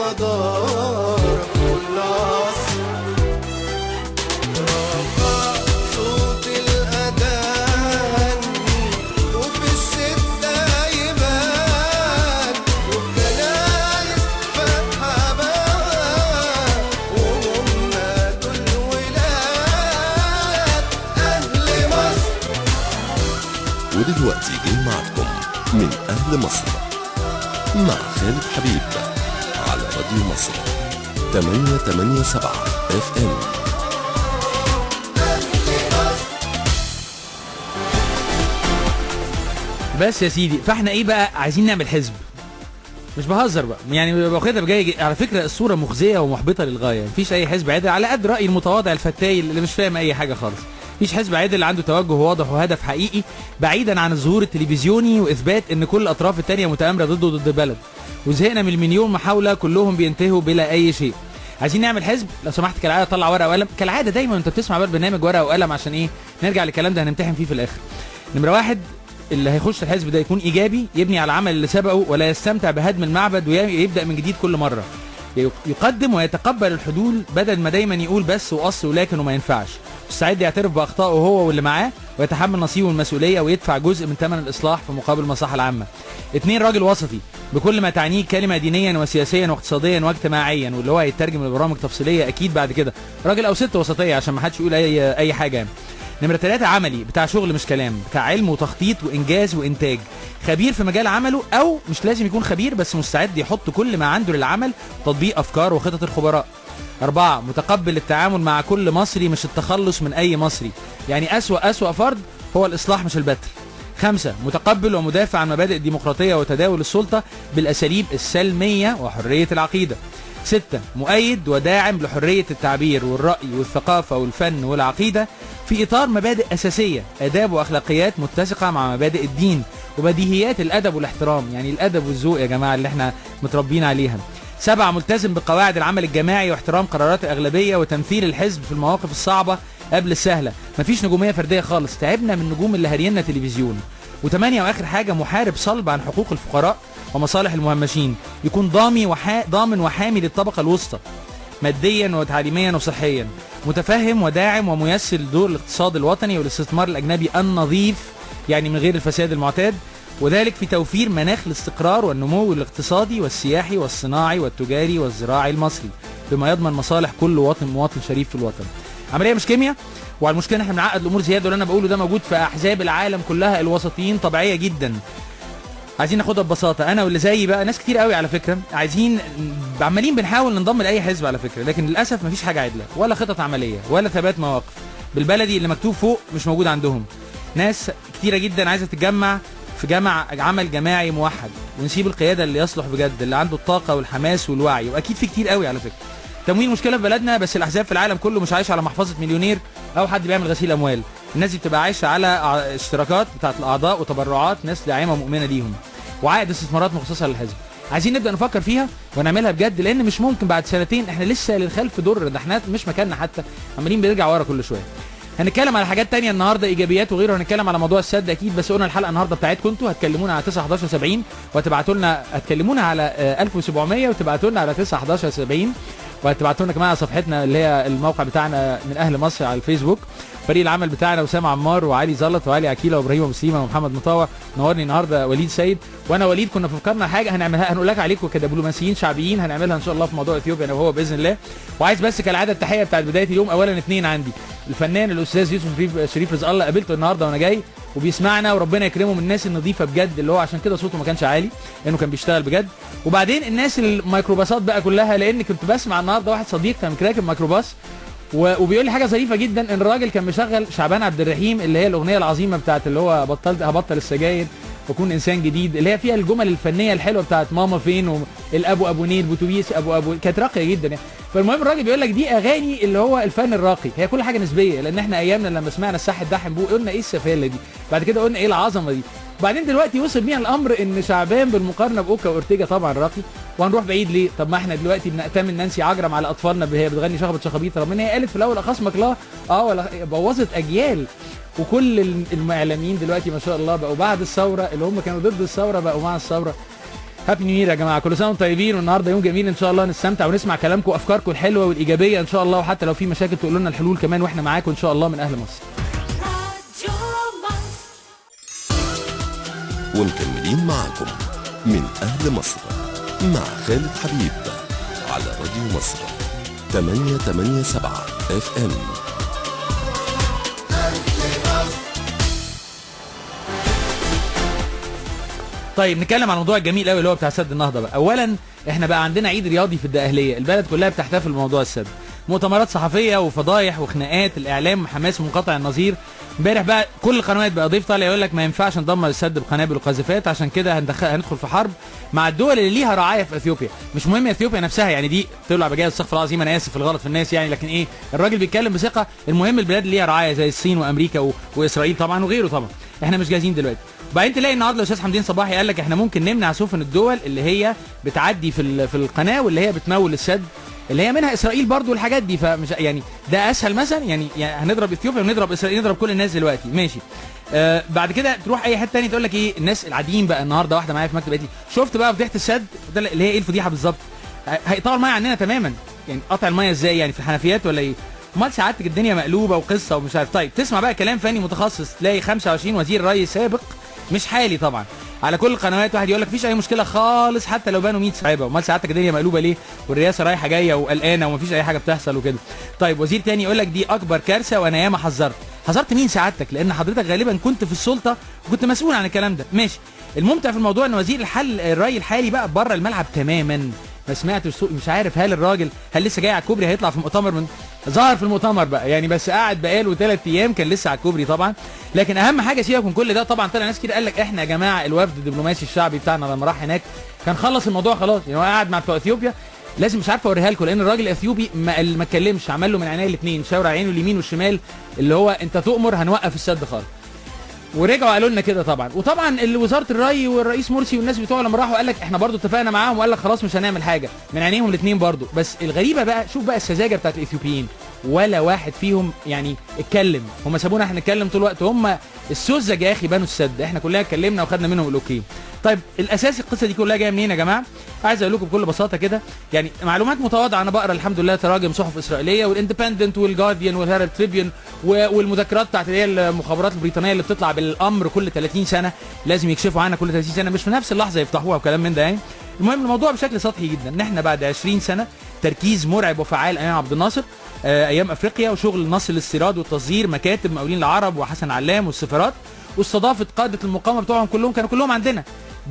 الحضارة كل عصر. رفع صوت الأذان وفي الشدة يبان، والكنايس فاتحة باب، وأمهات الولاد أهل مصر. ودلوقتي جاي معكم من أهل مصر مع خالد حبيب على راديو مصر 887 FM. بس يا سيدي، فاحنا ايه بقى عايزين نعمل حزب. مش بهزر بقى، يعني باخدها بجاي. على فكره الصوره مخزيه ومحبطه للغايه. مفيش اي حزب عادل على قد راي المتواضع الفتايل اللي مش فاهم اي حاجه خالص. مفيش حزب عادل عنده توجه واضح وهدف حقيقي بعيدا عن الظهور التلفزيوني واثبات ان كل الاطراف التانيه متآمره ضده ضد البلد. وزهقنا من المليون محاوله كلهم بينتهوا بلا اي شيء. عايزين نعمل حزب. لو سمحت كالعاده طلع ورقه وقلم، كالعاده دايما انت بتسمع بالبرنامج ورقه وقلم. عشان ايه؟ نرجع للكلام ده هنمتحن فيه في الاخر. نمره واحد، اللي هيخش الحزب ده يكون ايجابي، يبني على العمل اللي سبقه ولا يستمتع بهدم المعبد ويبدا من جديد كل مره. يقدم ويتقبل الحلول بدل ما دايما يقول بس وقص ولكن وما ينفعش. مستعد يعترف باخطائه هو واللي معاه ويتحمل نصيبه المسؤوليه ويدفع جزء من ثمن الاصلاح في مقابل المصلحه العامه. 2، راجل وسطي بكل ما تعنيه كلمه دينيا وسياسيا واقتصاديا واجتماعيا، واللي هو هيترجم لبرامج تفصيليه اكيد بعد كده. راجل او ست وسطيه عشان ما حدش يقول اي حاجه يعني. نمرة 3، عملي، بتاع شغل مش كلام، بتاع علم وتخطيط وإنجاز وإنتاج، خبير في مجال عمله أو مش لازم يكون خبير بس مستعد يحط كل ما عنده للعمل، تطبيق أفكار وخطط الخبراء. 4، متقبل التعامل مع كل مصري مش التخلص من أي مصري، يعني أسوأ فرد هو الإصلاح مش البتر. 5، متقبل ومدافع عن مبادئ الديمقراطية وتداول السلطة بالأساليب السلمية وحرية العقيدة. 6، مؤيد وداعم لحرية التعبير والرأي والثقافة والفن والعقيدة في إطار مبادئ أساسية، آداب وأخلاقيات متسقة مع مبادئ الدين وبديهيات الأدب والاحترام، يعني الأدب والذوق يا جماعة اللي احنا متربين عليها. 7، ملتزم بقواعد العمل الجماعي واحترام قرارات الأغلبية وتمثيل الحزب في المواقف الصعبة قبل السهلة. مفيش نجومية فردية خالص، تعبنا من النجوم اللي هرينا تلفزيون. و8، وآخر حاجة، محارب صلب عن حقوق الفقراء ومصالح المهمشين، يكون ضامن وحامي للطبقة الوسطى ماديا وتعليميا وصحيا، متفهم وداعم وميسر لدور الاقتصاد الوطني والاستثمار الأجنبي النظيف، يعني من غير الفساد المعتاد، وذلك في توفير مناخ الاستقرار والنمو الاقتصادي والسياحي والصناعي والتجاري والزراعي المصري بما يضمن مصالح كل مواطن شريف في الوطن. عملية مش كيمياء، وعلى المشكلة ان احنا بنعقد الامور زيادة، واللي انا بقوله ده موجود في احزاب العالم كلها الوسطيين طبيعية جدا. عايزين ناخدها ببساطه. انا واللي زيي بقى ناس كتير قوي على فكره عمالين بنحاول ننضم لاي حزب على فكره، لكن للاسف مفيش حاجه عادله ولا خطط عمليه ولا ثبات مواقف. بالبلدي اللي مكتوب فوق مش موجود عندهم. ناس كتيره جدا عايزه تتجمع في عمل جماعي موحد، ونسيب القياده اللي يصلح بجد، اللي عنده الطاقه والحماس والوعي، واكيد في كتير قوي على فكره. تمويل مشكله في بلدنا، بس الاحزاب في العالم كله مش عايشه على محفظه مليونير او حد بيعمل غسيل اموال. الناس دي بتبقى عايشه على اشتراكات بتاعت الاعضاء وتبرعات ناس داعمه ومؤمنه ليهم، وعائد استثمارات مخصصه للحزب. عايزين نبدا نفكر فيها ونعملها بجد، لان مش ممكن بعد سنتين احنا لسه للخلف در، ده احنا مش مكاننا حتى، عمالين بنرجع ورا كل شويه. هنتكلم على حاجات تانية النهارده، ايجابيات وغيره. هنتكلم على موضوع السد اكيد، بس قلنا الحلقه النهارده بتاعتكم انتوا، هتكلمونا على 91170 وهتبعتوا لنا، هتكلمونا على 1700 وتبعتوا لنا على 91170 وهتبعتوا لنا كمان على صفحتنا اللي هي الموقع بتاعنا من اهل مصر على الفيسبوك. فريق العمل بتاعنا وسام عمار وعلي زلط وعلي عكيله وابراهيم ابو سليمه ومحمد مطاوع. نورني النهارده وليد سيد، وانا وليد كنا فكرنا حاجه هنعملها، هنقول لك عليكم كدبلوماسيين شعبيين، هنعملها ان شاء الله في موضوع اثيوبيا انا وهو باذن الله. وعايز بس كالعاده التحيه بتاعت بدايه اليوم، اولا 2 عندي الفنان الاستاذ يوسف شريف رزق الله، قابلته النهارده وانا جاي وبيسمعنا وربنا يكرمه، من الناس النظيفه بجد، اللي هو عشان كده صوته ما كانش عالي لانه كان بيشتغل بجد. وبعدين الناس الميكروباصات بقى كلها، لان كنت بسمع النهارده واحد صديق كان راكب ميكروباص وبيقول لي حاجه ظريفه جدا، ان الراجل كان مشغل شعبان عبد الرحيم اللي هي الاغنيه العظيمه بتاعت اللي هو هبطل السجاير واكون انسان جديد، اللي هي فيها الجمل الفنيه الحلوه بتاعت ماما فين والابو ابو نيل بوتوبيس ابو كانت راقيه جدا يعني. فالمهم الراجل بيقول لك دي اغاني اللي هو الفن الراقي، هي كل حاجه نسبيه، لان احنا ايامنا لما سمعنا الساح الدحم بو قلنا ايه السفاله دي، بعد كده قلنا ايه العظمه دي، وبعدين دلوقتي وصل بينا الامر ان شعبان بالمقارنه باوكا واورتيجا طبعا راقي، وهنروح بعيد ليه؟ طب ما احنا دلوقتي بنأتمن نانسي عجرم على اطفالنا، هي بتغني شخبط شخابيط، رغم ان هي قالت في الاول اخصمك لا ولا بوظت اجيال. وكل الاعلاميين دلوقتي ما شاء الله بقوا بعد الثوره، اللي هم كانوا ضد الثوره بقوا مع الثوره. هابي نيو يير يا جماعه، كل سنه وانتم طيبين، والنهارده يوم جميل ان شاء الله نستمتع ونسمع كلامكم وافكاركم الحلوه والايجابيه ان شاء الله، وحتى لو في مشاكل تقولوا لنا الحلول كمان واحنا معاكم ان شاء الله من اهل مصر. ومكملين معاكم من أهل مصر مع خالد حبيب على راديو مصر 887 FM. طيب نتكلم عن الموضوع الجميل قوي اللي هو بتاع سد النهضه بقى. اولا احنا بقى عندنا عيد رياضي في الدقهليه، البلد كلها بتحتفل بموضوع السد، مؤتمرات صحفيه وفضايح وخناقات، الاعلام حماس منقطع النظير. امبارح بقى كل القنوات بقى ضيف طالع يقول لك ما ينفعش ندمر السد بقنابل وقذيفات، عشان كده هندخل في حرب مع الدول اللي ليها رعايه في اثيوبيا. مش مهم اثيوبيا نفسها يعني، دي طلع بجاز استغفر الله العظيم، انا اسف في الغلط في الناس يعني، لكن ايه الراجل بيتكلم بثقه. المهم البلاد اللي ليها رعايه زي الصين وامريكا واسرائيل طبعا وغيره طبعا، احنا مش جاهزين دلوقتي. وبعدين تلاقي النهارده الاستاذ حمدين صباحي قال لك احنا ممكن نمنع سفن الدول اللي هي بتعدي في القناه واللي هي بتمول السد، اللي هي منها اسرائيل برضو والحاجات دي. فمش يعني ده اسهل مثلا يعني هنضرب اثيوبيا ونضرب اسرائيل، نضرب كل الناس دلوقتي ماشي. بعد كده تروح اي حته ثانيه تقول لك ايه، الناس العاديين بقى النهارده واحده معايا في مكتب قالت لي شفت بقى فضيحه السد اللي هي ايه الفضيحه بالظبط، هيقطعوا الميه عننا تماما. يعني قطع الميه ازاي يعني، في الحنفيات ولا ايه؟ امال سعادتك الدنيا مقلوبه وقصه ومش عارف. طيب تسمع بقى كلام فني متخصص، تلاقي 25 وزير ري سابق مش حالي طبعا على كل القنوات، واحد يقول لك مفيش اي مشكله خالص حتى لو بانوا 100 صعيبه. امال سعادتك الدنيا مقلوبه ليه والرئاسه رايحه جايه وقلقانه ومفيش اي حاجه بتحصل وكده. طيب وزير تاني يقول لك دي اكبر كارثه وانا ياما حذرت مين سعادتك؟ لان حضرتك غالبا كنت في السلطه وكنت مسؤول عن الكلام ده ماشي. الممتع في الموضوع ان وزير الري الحالي بقى بره الملعب تماما، ما سمعتش مش عارف هل الراجل لسه جاي على الكوبري هيطلع في مؤتمر من ظهر في المؤتمر بقى يعني، بس قاعد بقاله 3 ايام كان لسه على الكوبري طبعا. لكن اهم حاجه سيبك من كل ده، طبعا طلع ناس كتير قال لك احنا يا جماعه الوفد الدبلوماسي الشعبي بتاعنا لما راح هناك كان خلص الموضوع خلاص، يعني هو قاعد مع بتوع اثيوبيا. لازم مش عارف اوريها لكم، لان الراجل الاثيوبي ما اتكلمش، عمل له من عينيه الاثنين شاور عينه اليمين والشمال اللي هو انت تؤمر هنوقف السد خالص. ورجعوا قالوا لنا كده طبعا. وطبعا وزاره الري والرئيس مرسي والناس بتوعه لما راحوا قال لك احنا برضو اتفقنا معاهم وقال لك خلاص مش هنعمل حاجه، من عينيهم الاثنين برضو. بس الغريبه بقى شوف بقى السذاجه بتاعت الاثيوبيين، ولا واحد فيهم يعني اتكلم، هم سابونا احنا نتكلم طول الوقت، هم السذج يا اخي بنوا السد، احنا كلنا اتكلمنا وخدنا منهم الاوكي. طيب الاساس القصه دي كلها جايه منين يا جماعه؟ عايز اقول لكم بكل بساطه كده يعني معلومات متواضعه، انا بقرا الحمد لله تراجم صحف اسرائيليه والاندبندنت والجارديان والهيرالد تريبيون والمذكرات بتاعت اللي هي المخابرات البريطانيه اللي بتطلع بالامر كل 30 سنه، لازم يكشفوا عنها كل 30 سنه، مش في نفس اللحظه يفتحوها وكلام من ده يعني. المهم الموضوع بشكل سطحي جدا ان احنا بعد 20 سنه تركيز مرعب وفعال ايام عبد الناصر، ايام افريقيا وشغل نصر الاستيراد والتصدير، مكاتب مقاولين العرب وحسن علام والسفارات، واستضافه قاده المقاومه بتوعهم كلهم كانوا كلهم عندنا.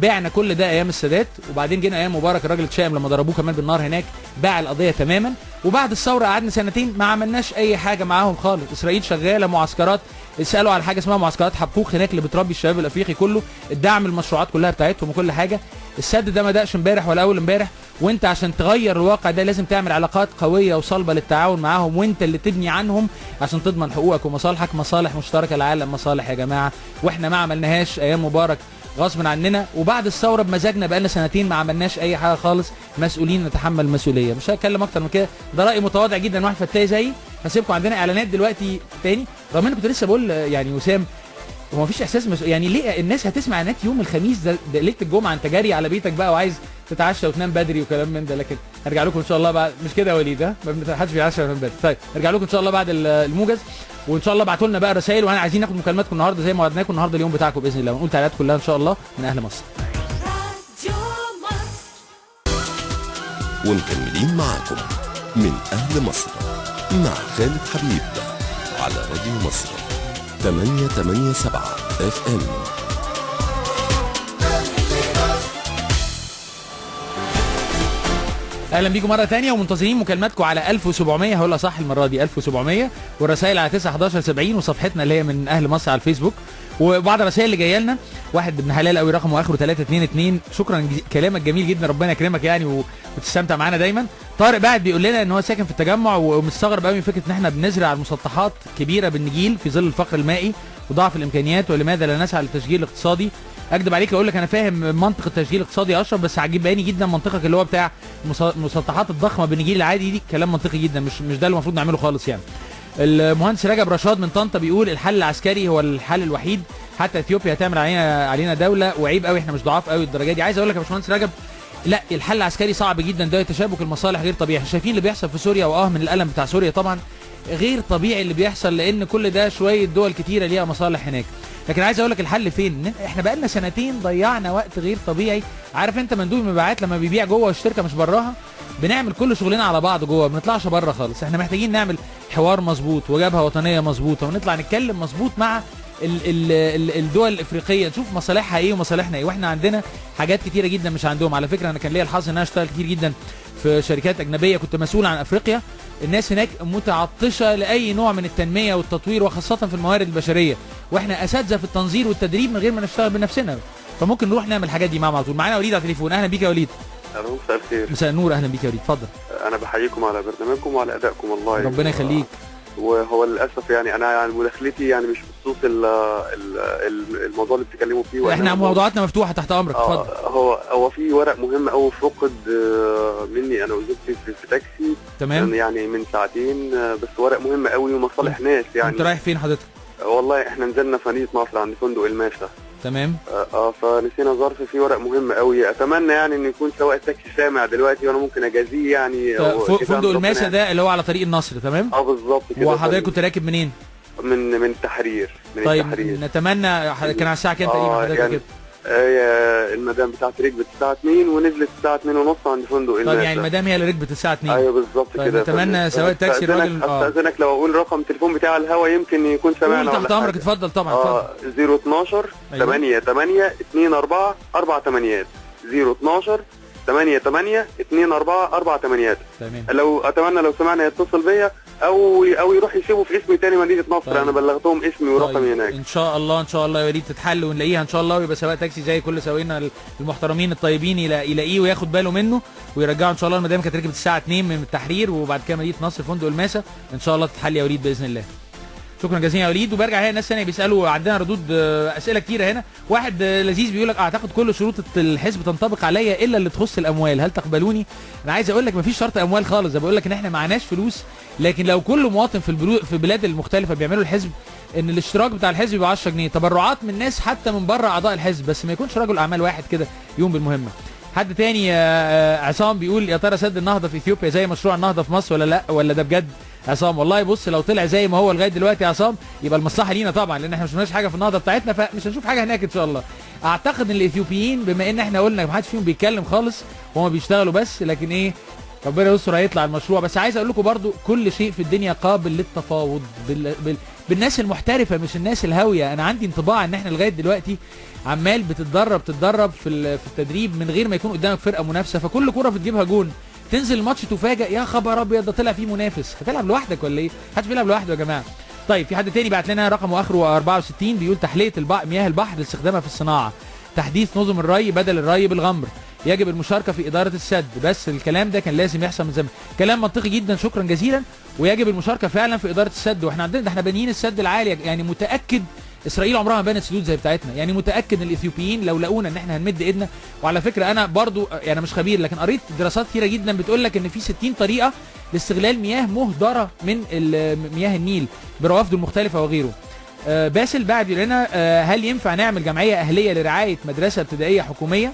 بعنا كل ده ايام السادات، وبعدين جينا ايام مبارك الراجل اتشائم لما ضربوه كمان بالنار هناك، باع القضيه تماما. وبعد الثوره قعدنا سنتين ما عملناش اي حاجه معاهم خالص. اسرائيل شغاله معسكرات، اسالوا على حاجه اسمها معسكرات حبوق هناك اللي بتربي الشباب الافريقي كله، الدعم المشروعات كلها بتاعتهم وكل حاجه. السد ده ما دقش امبارح ولا اول امبارح، وانت عشان تغير الواقع ده لازم تعمل علاقات قويه وصلبه للتعاون معاهم، وانت اللي تبني عنهم عشان تضمن حقوقك ومصالحك. مصالح مشتركه، العالم مصالح يا جماعه، واحنا ما عملناهاش ايام مبارك غصب عننا، وبعد الثوره بمزاجنا بقالنا سنتين ما عملناش اي حاجه خالص، مسؤولين نتحمل المسؤوليه. مش هتكلم اكتر من كده، ده راي متواضع جدا واحد فتاي زيي. هسيبكم عندنا اعلانات دلوقتي تاني، رغم ان كنت لسه بقول يعني وسام هو مفيش احساس يعني ليه الناس هتسمع اعلانات يوم الخميس ده ليله الجمعه انت جاري على بيتك بقى وعايز تتعشى وتنام بدري وكلام من ده. لكن هرجع لكم ان شاء الله بعد، مش كده يا وليد؟ ها ما حدش بيتعشى وينام بدري. طيب هرجع لكم ان شاء الله بعد الموجز، وان شاء الله ابعتوا لنا بقى رسائل، وانا عايزين ناخد مكالماتكم النهارده زي ما وعدناكم. النهارده اليوم بتاعكم باذن الله، ونقول تعليقات كلها ان شاء الله من اهل مصر. ومكملين معاكم من اهل مصر مع خالد حبيب على راديو مصر 887 FM. اهلا بيكم مره ثانيه ومنتظرين مكالماتكم على 1700، هقولها صح المره دي 1700، والرسائل على 9 11 70، وصفحتنا اللي هي من اهل مصر على الفيسبوك. وبعض الرسائل اللي جايه لنا، واحد ابن حلال قوي رقمه اخره 322، شكرا كلامك جميل جدا، ربنا يكرمك يعني وتستمتع معانا دايما. طارق بعد بيقول لنا ان هو ساكن في التجمع ومستغرب قوي من فكره ان احنا بنزرع المسطحات كبيره بالنجيل في ظل الفقر المائي وضعف الامكانيات، ولماذا لا نسعى للتشجير الاقتصادي. اكدب عليك اقول لك انا فاهم منطق التشجير الاقتصادي يا اشرف، بس عجباني جدا منطقك اللي هو بتاع المسطحات الضخمه بالنجيل العادي، دي كلام منطقي جدا، مش ده اللي المفروض نعمله خالص يعني. المهندس رجب رشاد من طنطا بيقول الحل العسكري هو الحل الوحيد، حتى اثيوبيا هتعمل علينا دوله، وعيب قوي احنا مش ضعاف قوي الدرجه دي. عايز اقول لك يا باشمهندس رجب لا الحل العسكري صعب جدا، ده تشابك المصالح غير طبيعي. شايفين اللي بيحصل في سوريا، من الالم بتاع سوريا طبعا غير طبيعي اللي بيحصل، لان كل ده شويه دول كتيره ليها مصالح هناك. لكن عايز اقول لك الحل فين؟ احنا بقالنا سنتين ضيعنا وقت غير طبيعي. عارف انت مندوب المبيعات لما بيبيع جوه الشركه مش براها، بنعمل كل شغلنا على بعض جوه، ما بنطلعش بره خالص. احنا محتاجين نعمل حوار مظبوط وجبهه وطنيه مظبوطه، ونطلع نتكلم مظبوط مع الدول الافريقيه، نشوف مصالحها ايه ومصالحنا ايه. واحنا عندنا حاجات كتيره جدا مش عندهم. على فكره انا كان ليا الحظ ان انا اشتغل كتير جدا في شركات اجنبيه، كنت مسؤول عن افريقيا. الناس هناك متعطشه لاي نوع من التنميه والتطوير، وخاصه في الموارد البشريه، واحنا اساتذه في التنظير والتدريب من غير ما نشتغل بنفسنا. فممكن نروح نعمل الحاجات دي معاهم على طول. معانا وليد على التليفون. اهلا بيك يا وليد. الو، مساء الخير. مساء النور، اهلا بيك يا وليد، اتفضل. انا بحييكم على برنامجكم وعلى ادائكم والله. ربنا يخليك. وهو للاسف يعني انا يعني مداخلتي يعني مش بخصوص الموضوع اللي بتتكلموا فيه. احنا موضوعاتنا مفتوحه تحت امرك، اتفضل. هو في ورق مهم قوي فقد مني انا وزوجتي في تاكسي. تمام. يعني من ساعتين، بس ورق مهم قوي ومصالح ناس يعني. انت رايح فين حضرتك؟ والله احنا نزلنا في مدينه نصر عند فندق الماسة. تمام. فنسينا ظرف فيه ورق مهم قوي. اتمنى يعني ان يكون سواق التاكسي سامع دلوقتي وانا ممكن اجازيه يعني. فندق الماسة ده اللي هو على طريق النصر، تمام؟ بالظبط كده. وحضرتك كنت راكب منين؟ من التحرير. طيب التحرير. نتمنى كان على الساعه كام تقريبا حضرتك يعني كده؟ المدام بتاعت ركبت الساعه 2 ونزلت الساعه 2:30 عند فندق الماسة. طيب يعني المدام هي اللي ركبت الساعه 2. ايوه بالظبط كده. نتمنى سواق التاكسي الراجل استاذنك لو اقول رقم التليفون بتاع الهوا يمكن يكون سمعنا. تحت امرك، اتفضل طبعا. 012 88 24 48 012 88 24 48. تمام. لو اتمنى لو سمعنا يتصل بيا او يروح يسيبه في اسمي تاني مدينه نصر. طيب. انا بلغتهم اسمي ورقمي هناك. ان شاء الله ان شاء الله يا وليد تتحل ونلاقيها ان شاء الله، ويبقى سواق تاكسي زي كل سواقينا المحترمين الطيبين يلاقيه وياخد باله منه ويرجعه ان شاء الله. المدام كانت ركبت الساعه 2 من التحرير، وبعد كده مدينه نصر فندق الماسة. ان شاء الله تتحل يا وليد باذن الله. شكرا جزيلا يا وليد. وبرجع هنا ناس ثانيه بيسالوا، عندنا ردود اسئله كتيره هنا. واحد لذيذ بيقول لك اعتقد كل شروط الحزب تنطبق عليا الا اللي تخص الاموال، هل تقبلوني؟ انا عايز اقول لك مفيش شرط اموال خالص. انا بقول لك ان احنا معناش فلوس، لكن لو كل مواطن في البلاد المختلفه بيعملوا الحزب، ان الاشتراك بتاع الحزب يبقى 10 جنيه، تبرعات من ناس حتى من بره اعضاء الحزب، بس ما يكونش رجل اعمال واحد كده يقوم بالمهمه. حد تاني عصام بيقول يا ترى سد النهضه في اثيوبيا زي مشروع النهضه في مصر ولا لا، ولا ده بجد؟ عصام والله بص، لو طلع زي ما هو لغايه دلوقتي يا عصام يبقى المصلحه لينا طبعا، لان احنا مش شفناش حاجه في النهضه بتاعتنا، فمش هنشوف حاجه هناك ان شاء الله. اعتقد ان الاثيوبيين بما ان احنا قلنا ما حدش فيهم بيتكلم خالص وهم بيشتغلوا بس، لكن ايه ربنا يستر هيطلع المشروع. بس عايز اقول لكم برضو كل شيء في الدنيا قابل للتفاوض بالناس المحترفه مش الناس الهاويه. انا عندي انطباع ان احنا لغايه دلوقتي عمال تتدرب في التدريب من غير ما يكون قدامك فرقه منافسه، فكل كره بتجيبها جون تنزل الماتش تفاجئ يا خبر ابيض ده طلع فيه منافس. هتلعب لوحدك ولا ايه؟ محدش بيلعب لوحده يا جماعه. طيب في حد تاني بعت لنا رقمه اخره 64 بيقول تحليه مياه البحر لاستخدامها في الصناعه، تحديث نظم الري بدل الري بالغمر، يجب المشاركه في اداره السد. بس الكلام ده كان لازم يحصل من زمان. كلام منطقي جدا، شكرا جزيلا. ويجب المشاركه فعلا في اداره السد، واحنا عندنا ده احنا بانيين السد العالي. يعني متاكد اسرائيل عمرها ما بنت سدود زي بتاعتنا، يعني متاكد ان الاثيوبيين لو لقونا ان احنا هنمد ايدنا. وعلى فكره انا برضو يعني مش خبير، لكن قريت دراسات كتيره جدا بتقول لك ان في 60 طريقه لاستغلال مياه مهدره من مياه النيل بروافده المختلفه وغيره. باسل بعد لنا هل ينفع نعمل جمعيه اهليه لرعايه مدرسه ابتدائيه حكوميه